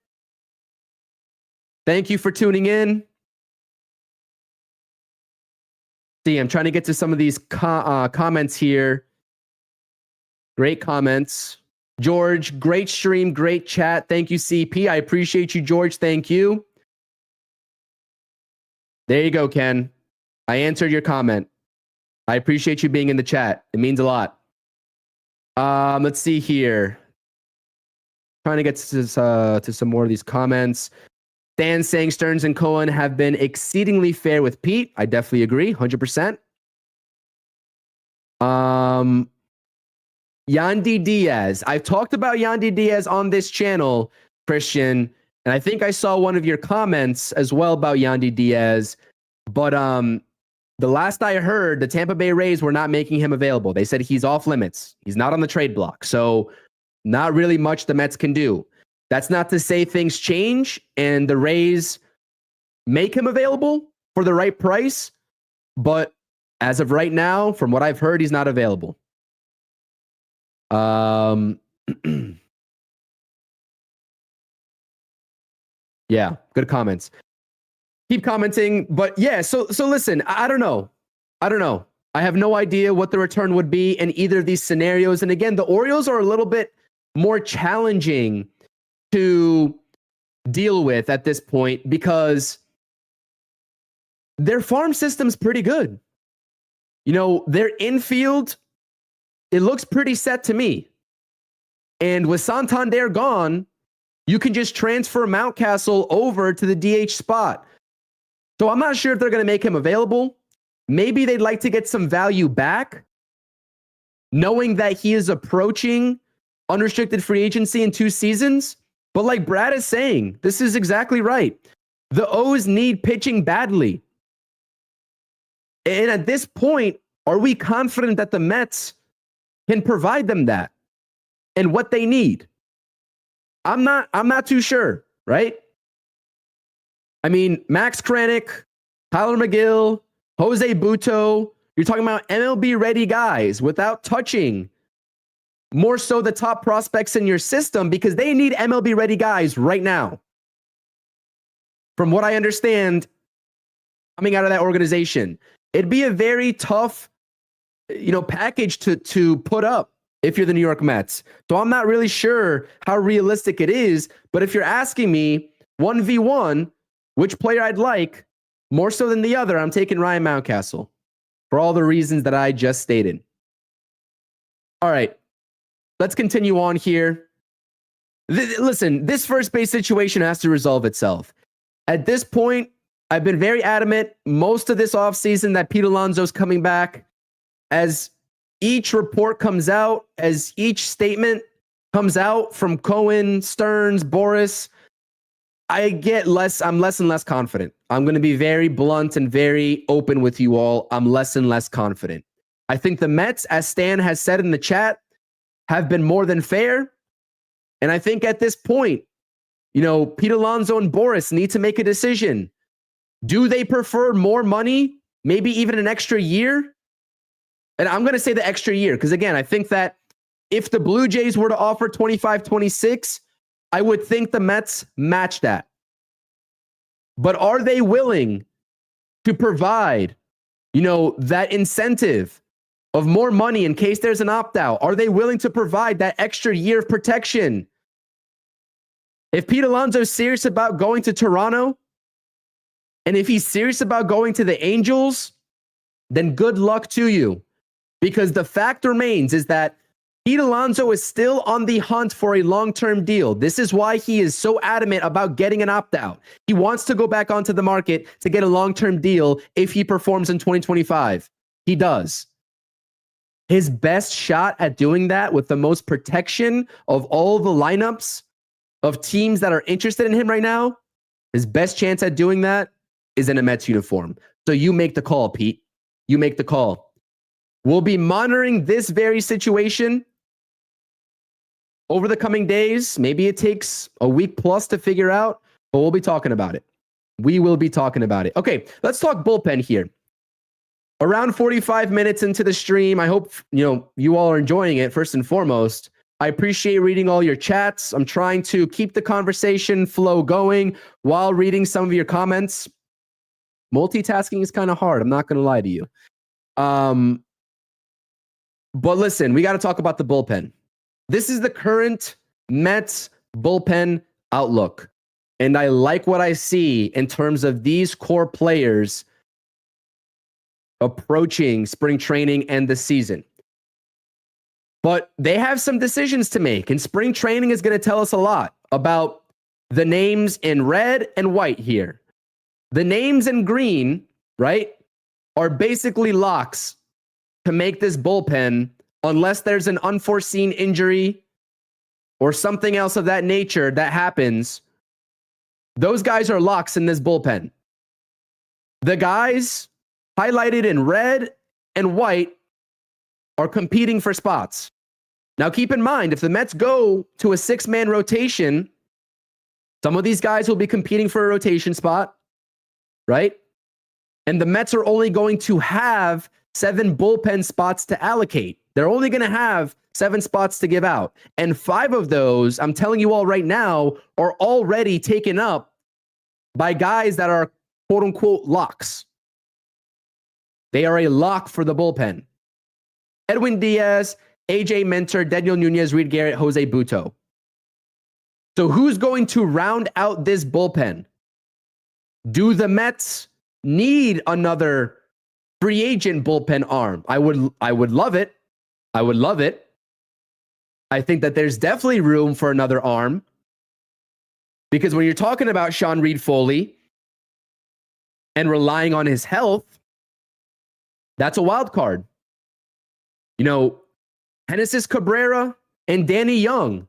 Thank you for tuning in. See, I'm trying to get to some of these comments here. Great comments. George, great stream, great chat. Thank you, CP. I appreciate you, George. Thank you. There you go, Ken. I answered your comment. I appreciate you being in the chat. It means a lot. Let's see here. Trying to get to some more of these comments. Dan saying Stearns and Cohen have been exceedingly fair with Pete. I definitely agree, 100%. Yandy Diaz. I've talked about Yandy Diaz on this channel, Christian, and I think I saw one of your comments as well about Yandy Diaz. But the last I heard, the Tampa Bay Rays were not making him available. They said he's off limits. He's not on the trade block. So not really much the Mets can do. That's not to say things change and the Rays make him available for the right price. But as of right now, from what I've heard, he's not available. Yeah, good comments. Keep commenting. But yeah, so listen, I don't know. I have no idea what the return would be in either of these scenarios. And again, the Orioles are a little bit more challenging to deal with at this point because their farm system's pretty good. You know, their infield, it looks pretty set to me. And with Santander gone, you can just transfer Mountcastle over to the DH spot. So I'm not sure if they're going to make him available. Maybe they'd like to get some value back, knowing that he is approaching unrestricted free agency in 2 seasons. But like Brad is saying, this is exactly right. The O's need pitching badly. And at this point, are we confident that the Mets can provide them that and what they need? I'm not too sure, right? I mean, Max Kranick, Tyler McGill, Jose Butto, you're talking about MLB ready guys without touching more so the top prospects in your system because they need MLB ready guys right now. From what I understand, coming out of that organization, it'd be a very tough, package to put up if you're the New York Mets. So I'm not really sure how realistic it is. But if you're asking me 1v1, which player I'd like more so than the other, I'm taking Ryan Mountcastle for all the reasons that I just stated. All right, let's continue on here. Listen, this first base situation has to resolve itself. At this point, I've been very adamant most of this offseason that Pete Alonso's coming back. As each report comes out, as each statement comes out from Cohen, Stearns, Boris, I'm less and less confident. I'm going to be very blunt and very open with you all. I'm less and less confident. I think the Mets, as Stan has said in the chat, have been more than fair. And I think at this point, Pete Alonso and Boris need to make a decision. Do they prefer more money, maybe even an extra year? And I'm going to say the extra year because, again, I think that if the Blue Jays were to offer 25-26, I would think the Mets match that. But are they willing to provide, that incentive of more money in case there's an opt-out? Are they willing to provide that extra year of protection? If Pete Alonso is serious about going to Toronto, and if he's serious about going to the Angels, then good luck to you. Because the fact remains is that Pete Alonso is still on the hunt for a long-term deal. This is why he is so adamant about getting an opt-out. He wants to go back onto the market to get a long-term deal if he performs in 2025. He does. His best shot at doing that with the most protection of all the lineups of teams that are interested in him right now, his best chance at doing that is in a Mets uniform. So you make the call, Pete. You make the call. We'll be monitoring this very situation over the coming days. Maybe it takes a week plus to figure out, but we'll be talking about it. We will be talking about it. Okay, let's talk bullpen here. Around 45 minutes into the stream. I hope you all are enjoying it first and foremost. I appreciate reading all your chats. I'm trying to keep the conversation flow going while reading some of your comments. Multitasking is kind of hard. I'm not going to lie to you. But listen, we got to talk about the bullpen. This is the current Mets bullpen outlook. And I like what I see in terms of these core players approaching spring training and the season. But they have some decisions to make, and spring training is going to tell us a lot about the names in red and white here. The names in green, right, are basically locks to make this bullpen unless there's an unforeseen injury or something else of that nature that happens. Those guys are locks in this bullpen. The guys highlighted in red and white are competing for spots. Now, keep in mind, if the Mets go to a 6-man rotation, some of these guys will be competing for a rotation spot, right? And the Mets are only going to have 7 bullpen spots to allocate. They're only going to have 7 spots to give out. And 5 of those, I'm telling you all right now, are already taken up by guys that are quote unquote locks. They are a lock for the bullpen. Edwin Diaz, AJ Minter, Daniel Nunez, Reed Garrett, Jose Butto. So who's going to round out this bullpen? Do the Mets need another free agent bullpen arm? I would love it. I would love it. I think that there's definitely room for another arm. Because when you're talking about Sean Reed-Foley and relying on his health, that's a wild card. Genesis Cabrera and Danny Young.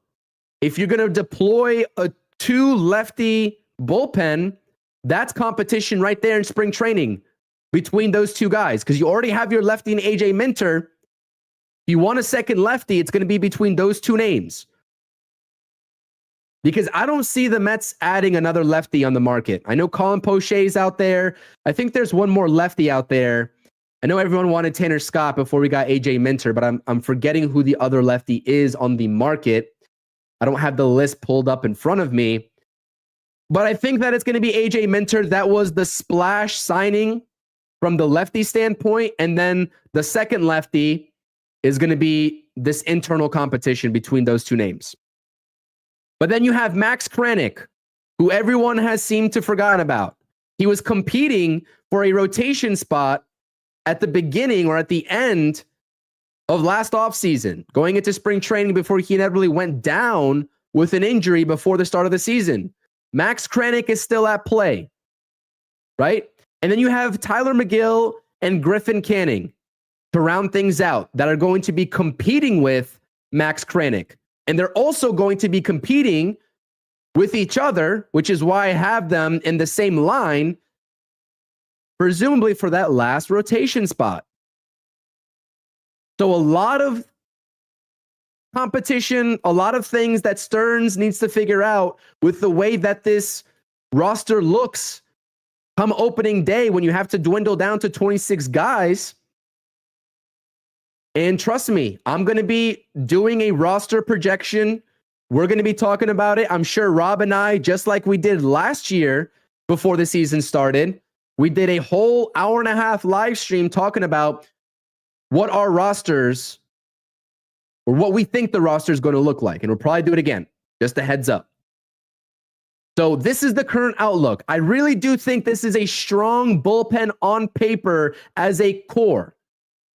If you're going to deploy a 2 lefty bullpen, That's competition right there in spring training between those two guys, because you already have your lefty in AJ Minter. If you want a second lefty, it's going to be between those two names. Because I don't see the Mets adding another lefty on the market. I know Colin Poche's out there. I think there's one more lefty out there. I know everyone wanted Tanner Scott before we got AJ Minter, but I'm forgetting who the other lefty is on the market. I don't have the list pulled up in front of me. But I think that it's going to be AJ Minter. That was the splash signing from the lefty standpoint. And then the second lefty is going to be this internal competition between those two names. But then you have Max Kranick, who everyone has seemed to forget about. He was competing for a rotation spot at the beginning or at the end of last offseason, going into spring training before he inevitably went down with an injury before the start of the season. Max Kranick is still at play, right? And then you have Tyler McGill and Griffin Canning to round things out that are going to be competing with Max Kranick. And they're also going to be competing with each other, which is why I have them in the same line, presumably for that last rotation spot. So a lot of competition, a lot of things that Stearns needs to figure out with the way that this roster looks come opening day when you have to dwindle down to 26 guys. And trust me, I'm going to be doing a roster projection. We're going to be talking about it. I'm sure Rob and I, just like we did last year before the season started, we did a whole hour and a half live stream talking about what our rosters or what we think the roster is going to look like. And we'll probably do it again. Just a heads up. So this is the current outlook. I really do think this is a strong bullpen on paper as a core.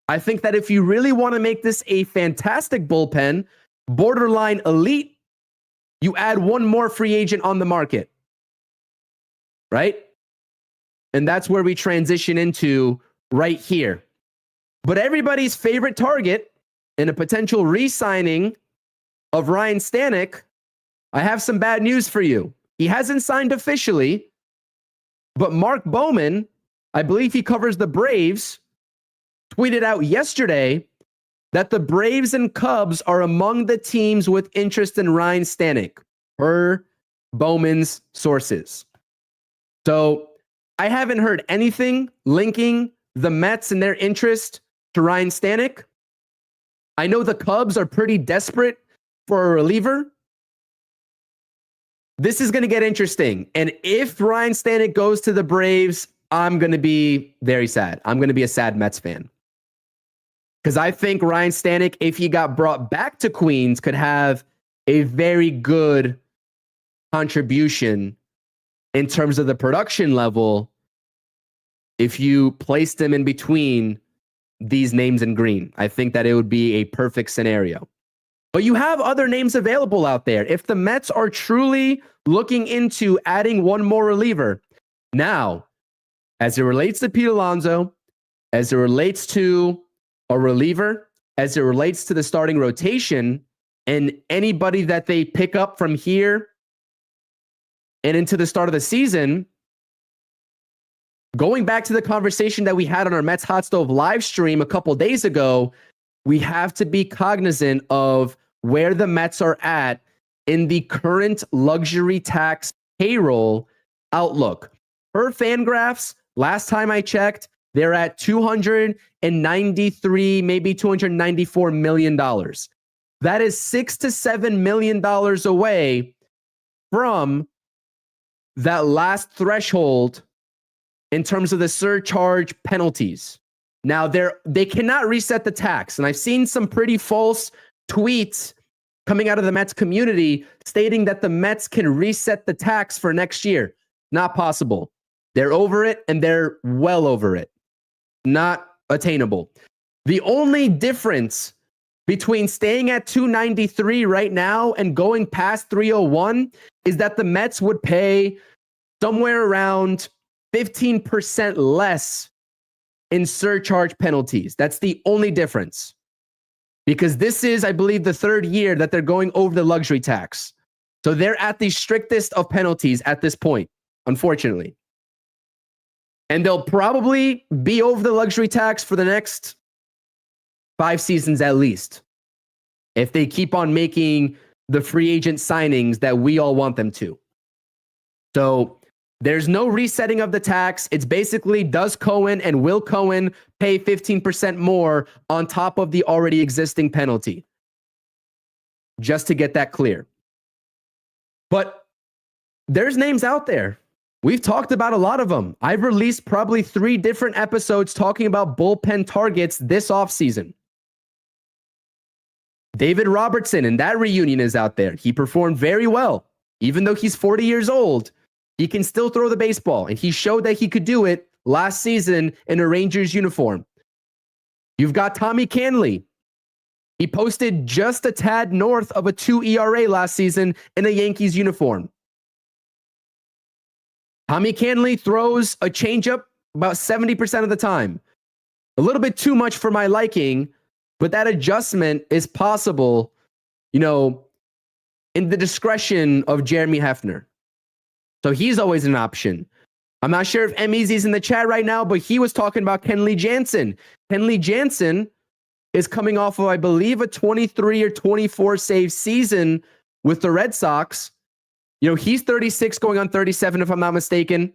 I think that if you really want to make this a fantastic bullpen, borderline elite, you add one more free agent on the market, right? And that's where we transition into right here. But everybody's favorite target in a potential re-signing of Ryan Stanek, I have some bad news for you. He hasn't signed officially, but Mark Bowman, I believe he covers the Braves, tweeted out yesterday that the Braves and Cubs are among the teams with interest in Ryan Stanek, per Bowman's sources. So I haven't heard anything linking the Mets and their interest to Ryan Stanek. I know the Cubs are pretty desperate for a reliever. This is going to get interesting. And if Ryan Stanek goes to the Braves, I'm going to be very sad. I'm going to be a sad Mets fan. Because I think Ryan Stanek, if he got brought back to Queens, could have a very good contribution in terms of the production level if you placed him in between these names in green. I think that it would be a perfect scenario. But you have other names available out there. If the Mets are truly looking into adding one more reliever, now, as it relates to Pete Alonso, as it relates to a reliever, as it relates to the starting rotation, and anybody that they pick up from here and into the start of the season, going back to the conversation that we had on our Mets Hot Stove live stream a couple days ago, we have to be cognizant of where the Mets are at in the current luxury tax payroll outlook. Per Fangraphs, last time I checked, they're at $293, maybe $294 million. That is $6 to $7 million away from that last threshold in terms of the surcharge penalties. Now, they cannot reset the tax. And I've seen some pretty false tweets coming out of the Mets community stating that the Mets can reset the tax for next year. Not possible. They're over it, and they're well over it. Not attainable. The only difference between staying at 293 right now and going past 301 is that the Mets would pay somewhere around 15% less in surcharge penalties. That's the only difference. Because this is, I believe, the third year that they're going over the luxury tax. So they're at the strictest of penalties at this point, unfortunately. And they'll probably be over the luxury tax for the next 5 seasons at least, if they keep on making the free agent signings that we all want them to. So there's no resetting of the tax. It's basically, does Cohen and will Cohen pay 15% more on top of the already existing penalty? Just to get that clear. But there's names out there. We've talked about a lot of them. I've released probably 3 different episodes talking about bullpen targets this offseason. David Robertson, and that reunion is out there. He performed very well. Even though he's 40 years old, he can still throw the baseball, and he showed that he could do it last season in a Rangers uniform. You've got Tommy Canley. He posted just a tad north of a 2 ERA last season in a Yankees uniform. Tommy Canley throws a changeup about 70% of the time. A little bit too much for my liking, but that adjustment is possible, in the discretion of Jeremy Hefner. So he's always an option. I'm not sure if MEZ's in the chat right now, but he was talking about Kenley Jansen. Kenley Jansen is coming off of, I believe, a 23 or 24 save season with the Red Sox. He's 36 going on 37, if I'm not mistaken.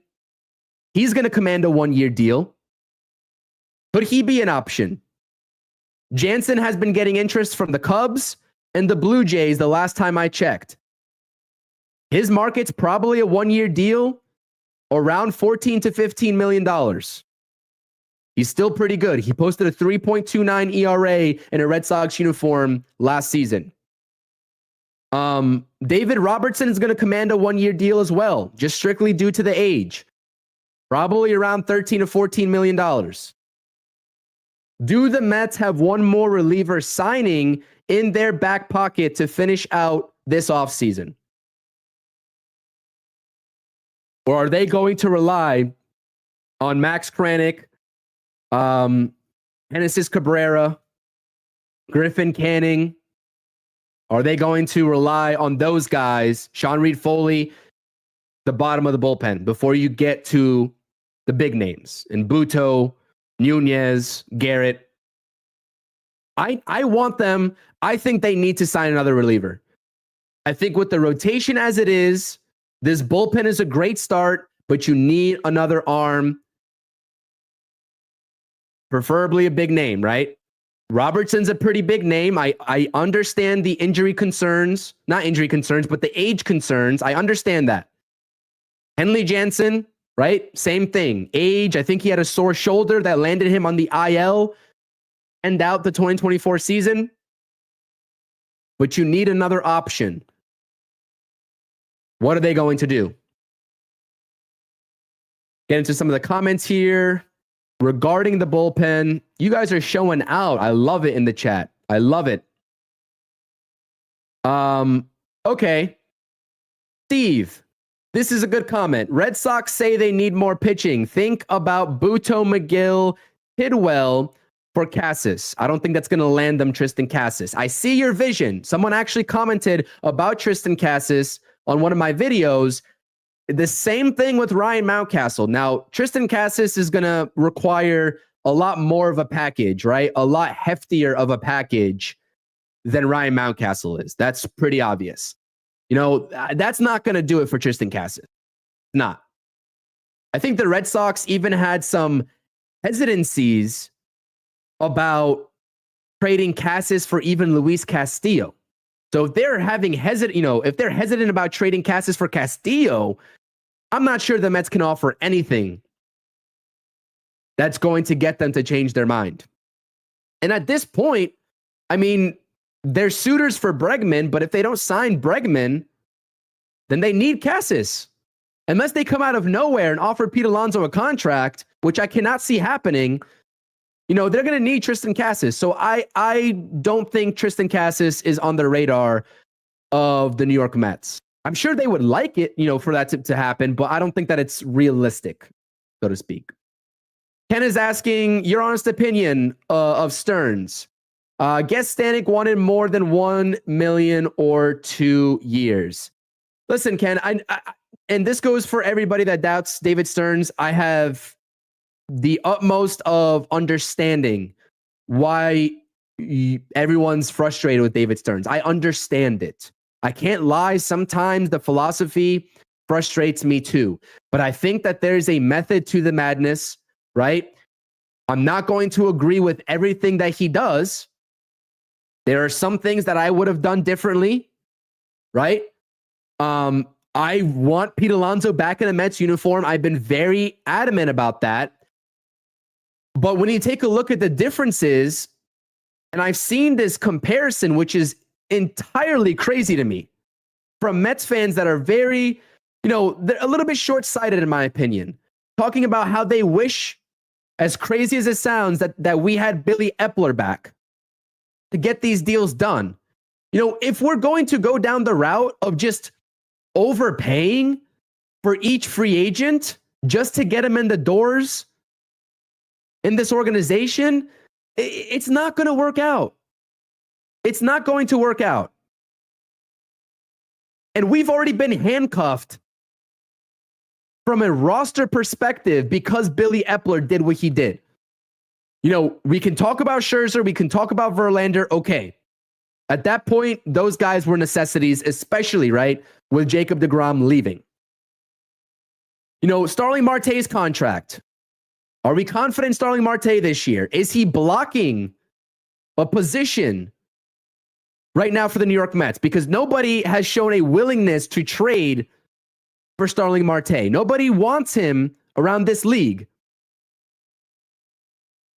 He's going to command a 1-year deal. Could he be an option? Jansen has been getting interest from the Cubs and the Blue Jays the last time I checked. His market's probably a 1-year deal, around $14 to $15 million. He's still pretty good. He posted a 3.29 ERA in a Red Sox uniform last season. David Robertson is going to command a 1-year deal as well, just strictly due to the age. Probably around $13 to $14 million. Do the Mets have one more reliever signing in their back pocket to finish out this offseason? Or are they going to rely on Max Kranick, Genesis Cabrera, Griffin Canning? Are they going to rely on those guys, Sean Reed Foley, the bottom of the bullpen, before you get to the big names and Buto, Nunez, Garrett? I want them. I think they need to sign another reliever. I think with the rotation as it is, this bullpen is a great start, but you need another arm. Preferably a big name, right? Robertson's a pretty big name. I understand the injury concerns, not injury concerns, but the age concerns. I understand that. Kenley Jansen, right? Same thing. Age. I think he had a sore shoulder that landed him on the IL and out the 2024 season. But you need another option. What are they going to do? Get into some of the comments here regarding the bullpen. You guys are showing out. I love it in the chat. I love it. Okay. Steve, this is a good comment. Red Sox say they need more pitching. Think about Buto, McGill, Tidwell for Cassis. I don't think that's going to land them Tristan Cassis. I see your vision. Someone actually commented about Tristan Cassis on one of my videos. The same thing with Ryan Mountcastle. Now, Tristan Cassis is going to require a lot more of a package, right? A lot heftier of a package than Ryan Mountcastle is. That's pretty obvious. That's not going to do it for Tristan Cassis. Not. I think the Red Sox even had some hesitancies about trading Cassis for even Luis Castillo. So if they're if they're hesitant about trading Cassis for Castillo, I'm not sure the Mets can offer anything that's going to get them to change their mind. And at this point, they're suitors for Bregman, but if they don't sign Bregman, then they need Cassis. Unless they come out of nowhere and offer Pete Alonso a contract, which I cannot see happening, they're going to need Tristan Cassis. So I don't think Tristan Cassis is on the radar of the New York Mets. I'm sure they would like it, for that to happen, but I don't think that it's realistic, so to speak. Ken is asking your honest opinion of Stearns. Guess Stanek wanted more than $1 million or 2 years. Listen, Ken, and this goes for everybody that doubts David Stearns. I have the utmost of understanding why everyone's frustrated with David Stearns. I understand it. I can't lie. Sometimes the philosophy frustrates me too. But I think that there's a method to the madness, right? I'm not going to agree with everything that he does. There are some things that I would have done differently, right? I want Pete Alonso back in a Mets uniform. I've been very adamant about that. But when you take a look at the differences, and I've seen this comparison, which is entirely crazy to me, from Mets fans that are very, they're a little bit short-sighted in my opinion, talking about how they wish, as crazy as it sounds, that we had Billy Epler back to get these deals done. If we're going to go down the route of just overpaying for each free agent just to get him in the doors in this organization, it's not going to work out. It's not going to work out. And we've already been handcuffed from a roster perspective because Billy Epler did what he did. We can talk about Scherzer, we can talk about Verlander. Okay. At that point, those guys were necessities, especially, right, with Jacob deGrom leaving. Starling Marte's contract. Are we confident in Starling Marte this year? Is he blocking a position right now for the New York Mets? Because nobody has shown a willingness to trade for Starling Marte. Nobody wants him around this league.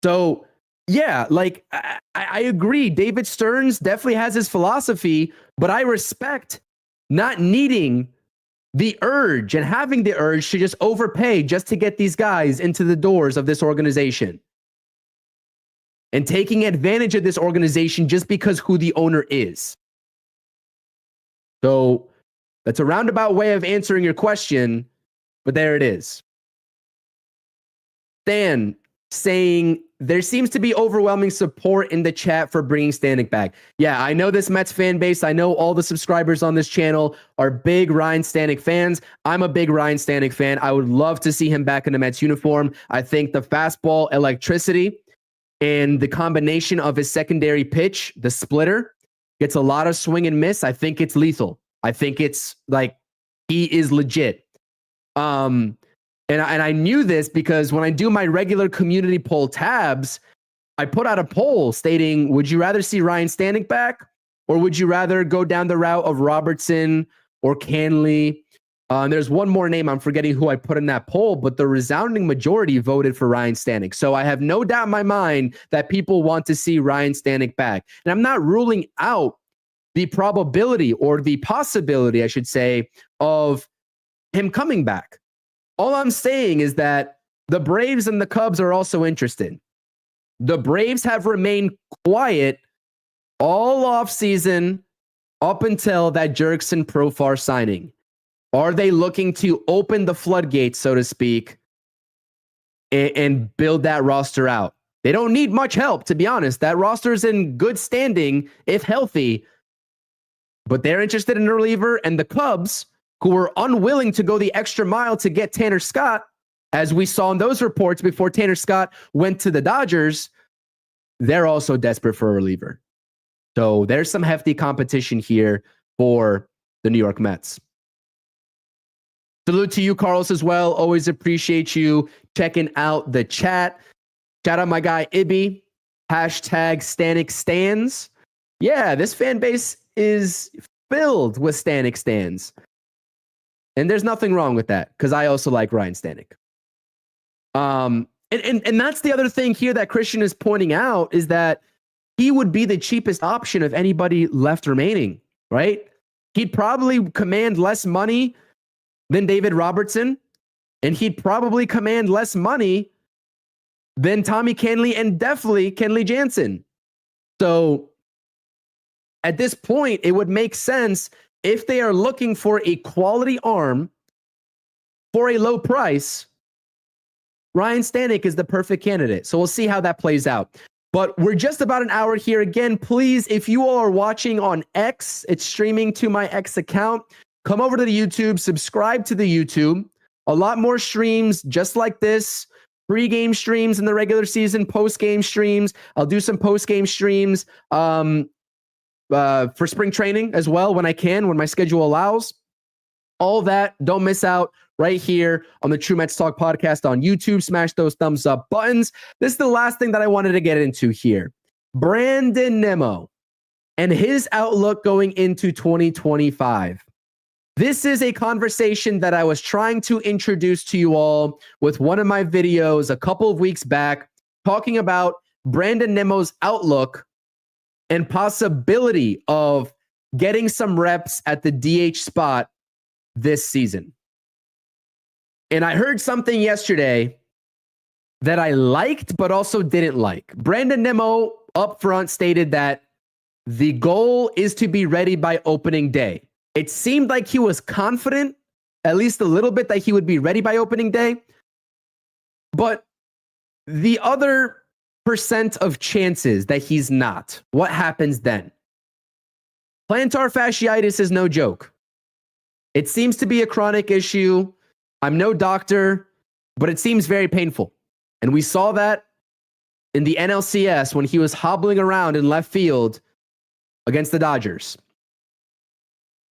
So, yeah, I agree. David Stearns definitely has his philosophy, but I respect not needing the urge and having the urge to just overpay just to get these guys into the doors of this organization and taking advantage of this organization just because who the owner is. So that's a roundabout way of answering your question, but there it is. Stan saying there seems to be overwhelming support in the chat for bringing Stanek back. Yeah, I know this Mets fan base. I know all the subscribers on this channel are big Ryan Stanek fans. I'm a big Ryan Stanek fan. I would love to see him back in the Mets uniform. I think the fastball electricity and the combination of his secondary pitch, the splitter, gets a lot of swing and miss. I think it's lethal. I think it's he is legit. And I knew this because when I do my regular community poll tabs, I put out a poll stating, would you rather see Ryan Stanek back or would you rather go down the route of Robertson or Canley? There's one more name. I'm forgetting who I put in that poll, but the resounding majority voted for Ryan Stanek. So I have no doubt in my mind that people want to see Ryan Stanek back. And I'm not ruling out the probability or the possibility, I should say, of him coming back. All I'm saying is that the Braves and the Cubs are also interested. The Braves have remained quiet all offseason up until that Jurickson Profar signing. Are they looking to open the floodgates, so to speak, and build that roster out? They don't need much help, to be honest. That roster is in good standing, if healthy, but they're interested in a reliever, and the Cubs, who were unwilling to go the extra mile to get Tanner Scott, as we saw in those reports before Tanner Scott went to the Dodgers, they're also desperate for a reliever. So there's some hefty competition here for the New York Mets. Salute to you, Carlos, as well. Always appreciate you checking out the chat. Shout out my guy, Ibby. Hashtag Stanek Stans. Yeah, this fan base is filled with Stanek Stans. And there's nothing wrong with that because I also like Ryan Stanek. And that's the other thing here that Christian is pointing out is that he would be the cheapest option of anybody left remaining, right? He'd probably command less money than David Robertson, and he'd probably command less money than Tommy Canley and definitely Kenley Jansen. So at this point, it would make sense if they are looking for a quality arm for a low price. Ryan Stanek is the perfect candidate. So we'll see how that plays out. But we're just about an hour here. Again, please, if you all are watching on X, it's streaming to my X account. Come over to the YouTube, subscribe to the YouTube. A lot more streams just like this pre-game streams in the regular season, post-game streams. I'll do some post-game streams for spring training as well when I can, when my schedule allows. All that, don't miss out right here on the True Mets Talk podcast on YouTube. Smash those thumbs up buttons. This is the last thing that I wanted to get into here. Brandon Nimmo and his outlook going into 2025. This is a conversation that I was trying to introduce to you all with one of my videos a couple of weeks back, talking about Brandon Nimmo's outlook and possibility of getting some reps at the DH spot this season. And I heard something yesterday that I liked, but also didn't like. Brandon Nimmo up front stated that the goal is to be ready by opening day. It seemed like he was confident, at least a little bit, that he would be ready by opening day. But the other percent of chances that he's not, what happens then? Plantar fasciitis is no joke. It seems to be a chronic issue. I'm no doctor, but it seems very painful. And we saw that in the NLCS when he was hobbling around in left field against the Dodgers.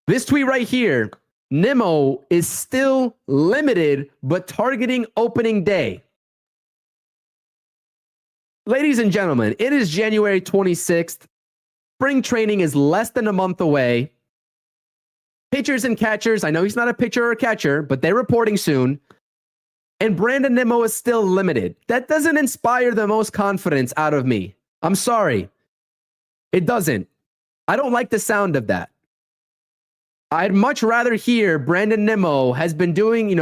This tweet right here, Nimmo is still limited, but targeting opening day. Ladies and gentlemen, it is January 26th. Spring training is less than a month away. Pitchers and catchers, I know he's not a pitcher or a catcher, but they're reporting soon. And Brandon Nimmo is still limited. That doesn't inspire the most confidence out of me. I'm sorry. It doesn't. I don't like the sound of that. I'd much rather hear Brandon Nimmo has been doing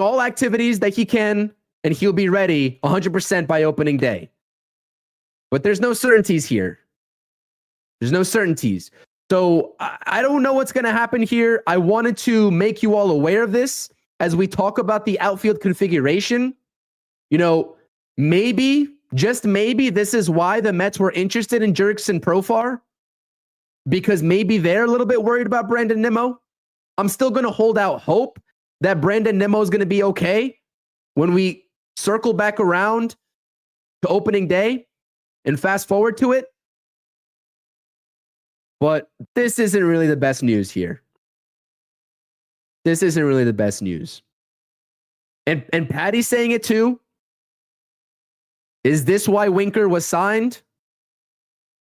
all activities that he can, and he'll be ready 100% by opening day. But there's no certainties here. There's no certainties. So I don't know what's going to happen here. I wanted to make you all aware of this as we talk about the outfield configuration. Maybe, just maybe, this is why the Mets were interested in Jurickson Profar. Because maybe they're a little bit worried about Brandon Nimmo. I'm still going to hold out hope that Brandon Nimmo is going to be okay when we circle back around to opening day and fast forward to it. But this isn't really the best news here. This isn't really the best news. And Patty's saying it too. Is this why Winker was signed?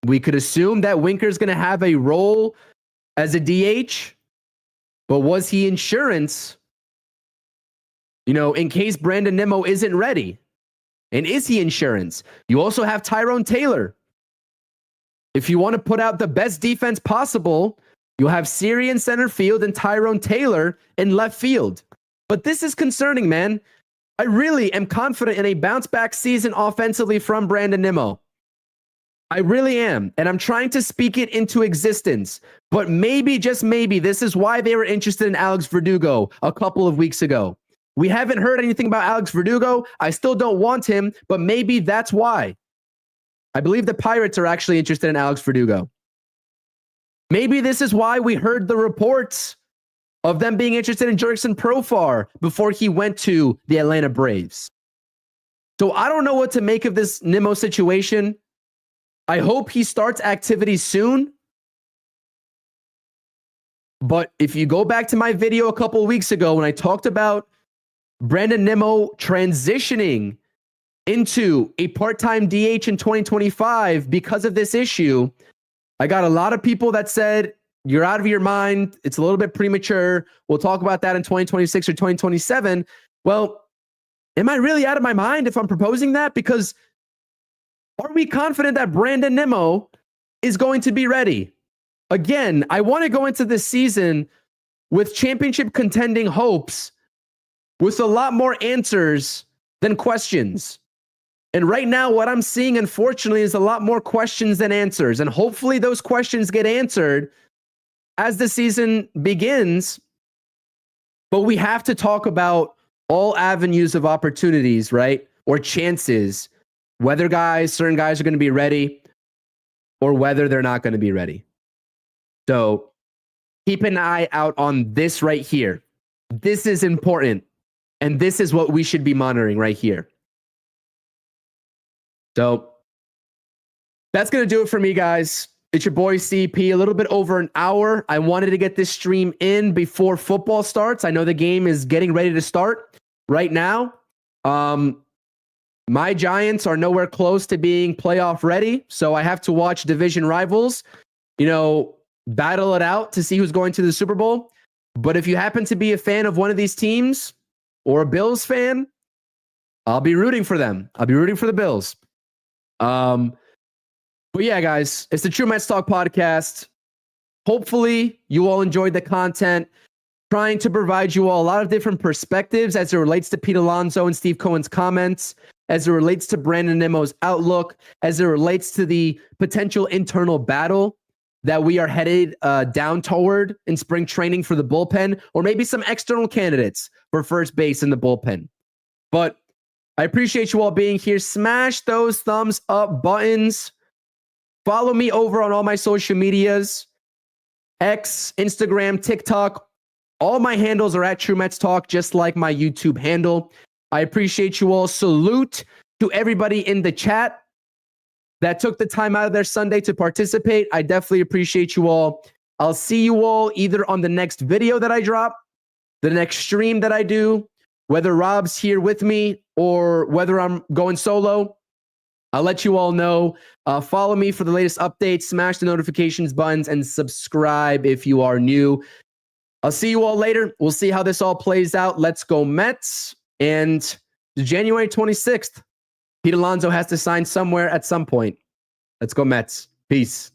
We could assume that Winker's going to have a role as a DH, but was he insurance, in case Brandon Nimmo isn't ready? And is he insurance? You also have Tyrone Taylor. If you want to put out the best defense possible, you'll have Siri in center field and Tyrone Taylor in left field. But this is concerning, man. I really am confident in a bounce-back season offensively from Brandon Nimmo. I really am, and I'm trying to speak it into existence. But maybe, just maybe, this is why they were interested in Alex Verdugo a couple of weeks ago. We haven't heard anything about Alex Verdugo. I still don't want him, but maybe that's why. I believe the Pirates are actually interested in Alex Verdugo. Maybe this is why we heard the reports of them being interested in Jurickson Profar before he went to the Atlanta Braves. So I don't know what to make of this Nimmo situation. I hope he starts activities soon. But if you go back to my video a couple of weeks ago when I talked about Brandon Nimmo transitioning into a part-time DH in 2025 because of this issue, I got a lot of people that said, you're out of your mind. It's a little bit premature. We'll talk about that in 2026 or 2027. Well, am I really out of my mind if I'm proposing that? Because are we confident that Brandon Nimmo is going to be ready? Again, I want to go into this season with championship contending hopes with a lot more answers than questions. And right now, what I'm seeing, unfortunately, is a lot more questions than answers. And hopefully those questions get answered as the season begins. But we have to talk about all avenues of opportunities, right? Or chances, whether certain guys are going to be ready or whether they're not going to be ready. So keep an eye out on this right here. This is important. And this is what we should be monitoring right here. So that's going to do it for me, guys. It's your boy CP, a little bit over an hour. I wanted to get this stream in before football starts. I know the game is getting ready to start right now. My Giants are nowhere close to being playoff ready, so I have to watch division rivals, battle it out to see who's going to the Super Bowl. But if you happen to be a fan of one of these teams or a Bills fan, I'll be rooting for them. I'll be rooting for the Bills. But yeah, guys, it's the True Mets Talk podcast. Hopefully, you all enjoyed the content. Trying to provide you all a lot of different perspectives as it relates to Pete Alonso and Steve Cohen's comments, as it relates to Brandon Nimmo's outlook, as it relates to the potential internal battle that we are headed down toward in spring training for the bullpen, or maybe some external candidates for first base in the bullpen. But I appreciate you all being here. Smash those thumbs up buttons. Follow me over on all my social medias, X, Instagram, TikTok. All my handles are at True Mets Talk, just like my YouTube handle. I appreciate you all. Salute to everybody in the chat that took the time out of their Sunday to participate. I definitely appreciate you all. I'll see you all either on the next video that I drop, the next stream that I do, whether Rob's here with me or whether I'm going solo. I'll let you all know. Follow me for the latest updates. Smash the notifications buttons and subscribe if you are new. I'll see you all later. We'll see how this all plays out. Let's go Mets. And January 26th, Pete Alonso has to sign somewhere at some point. Let's go Mets. Peace.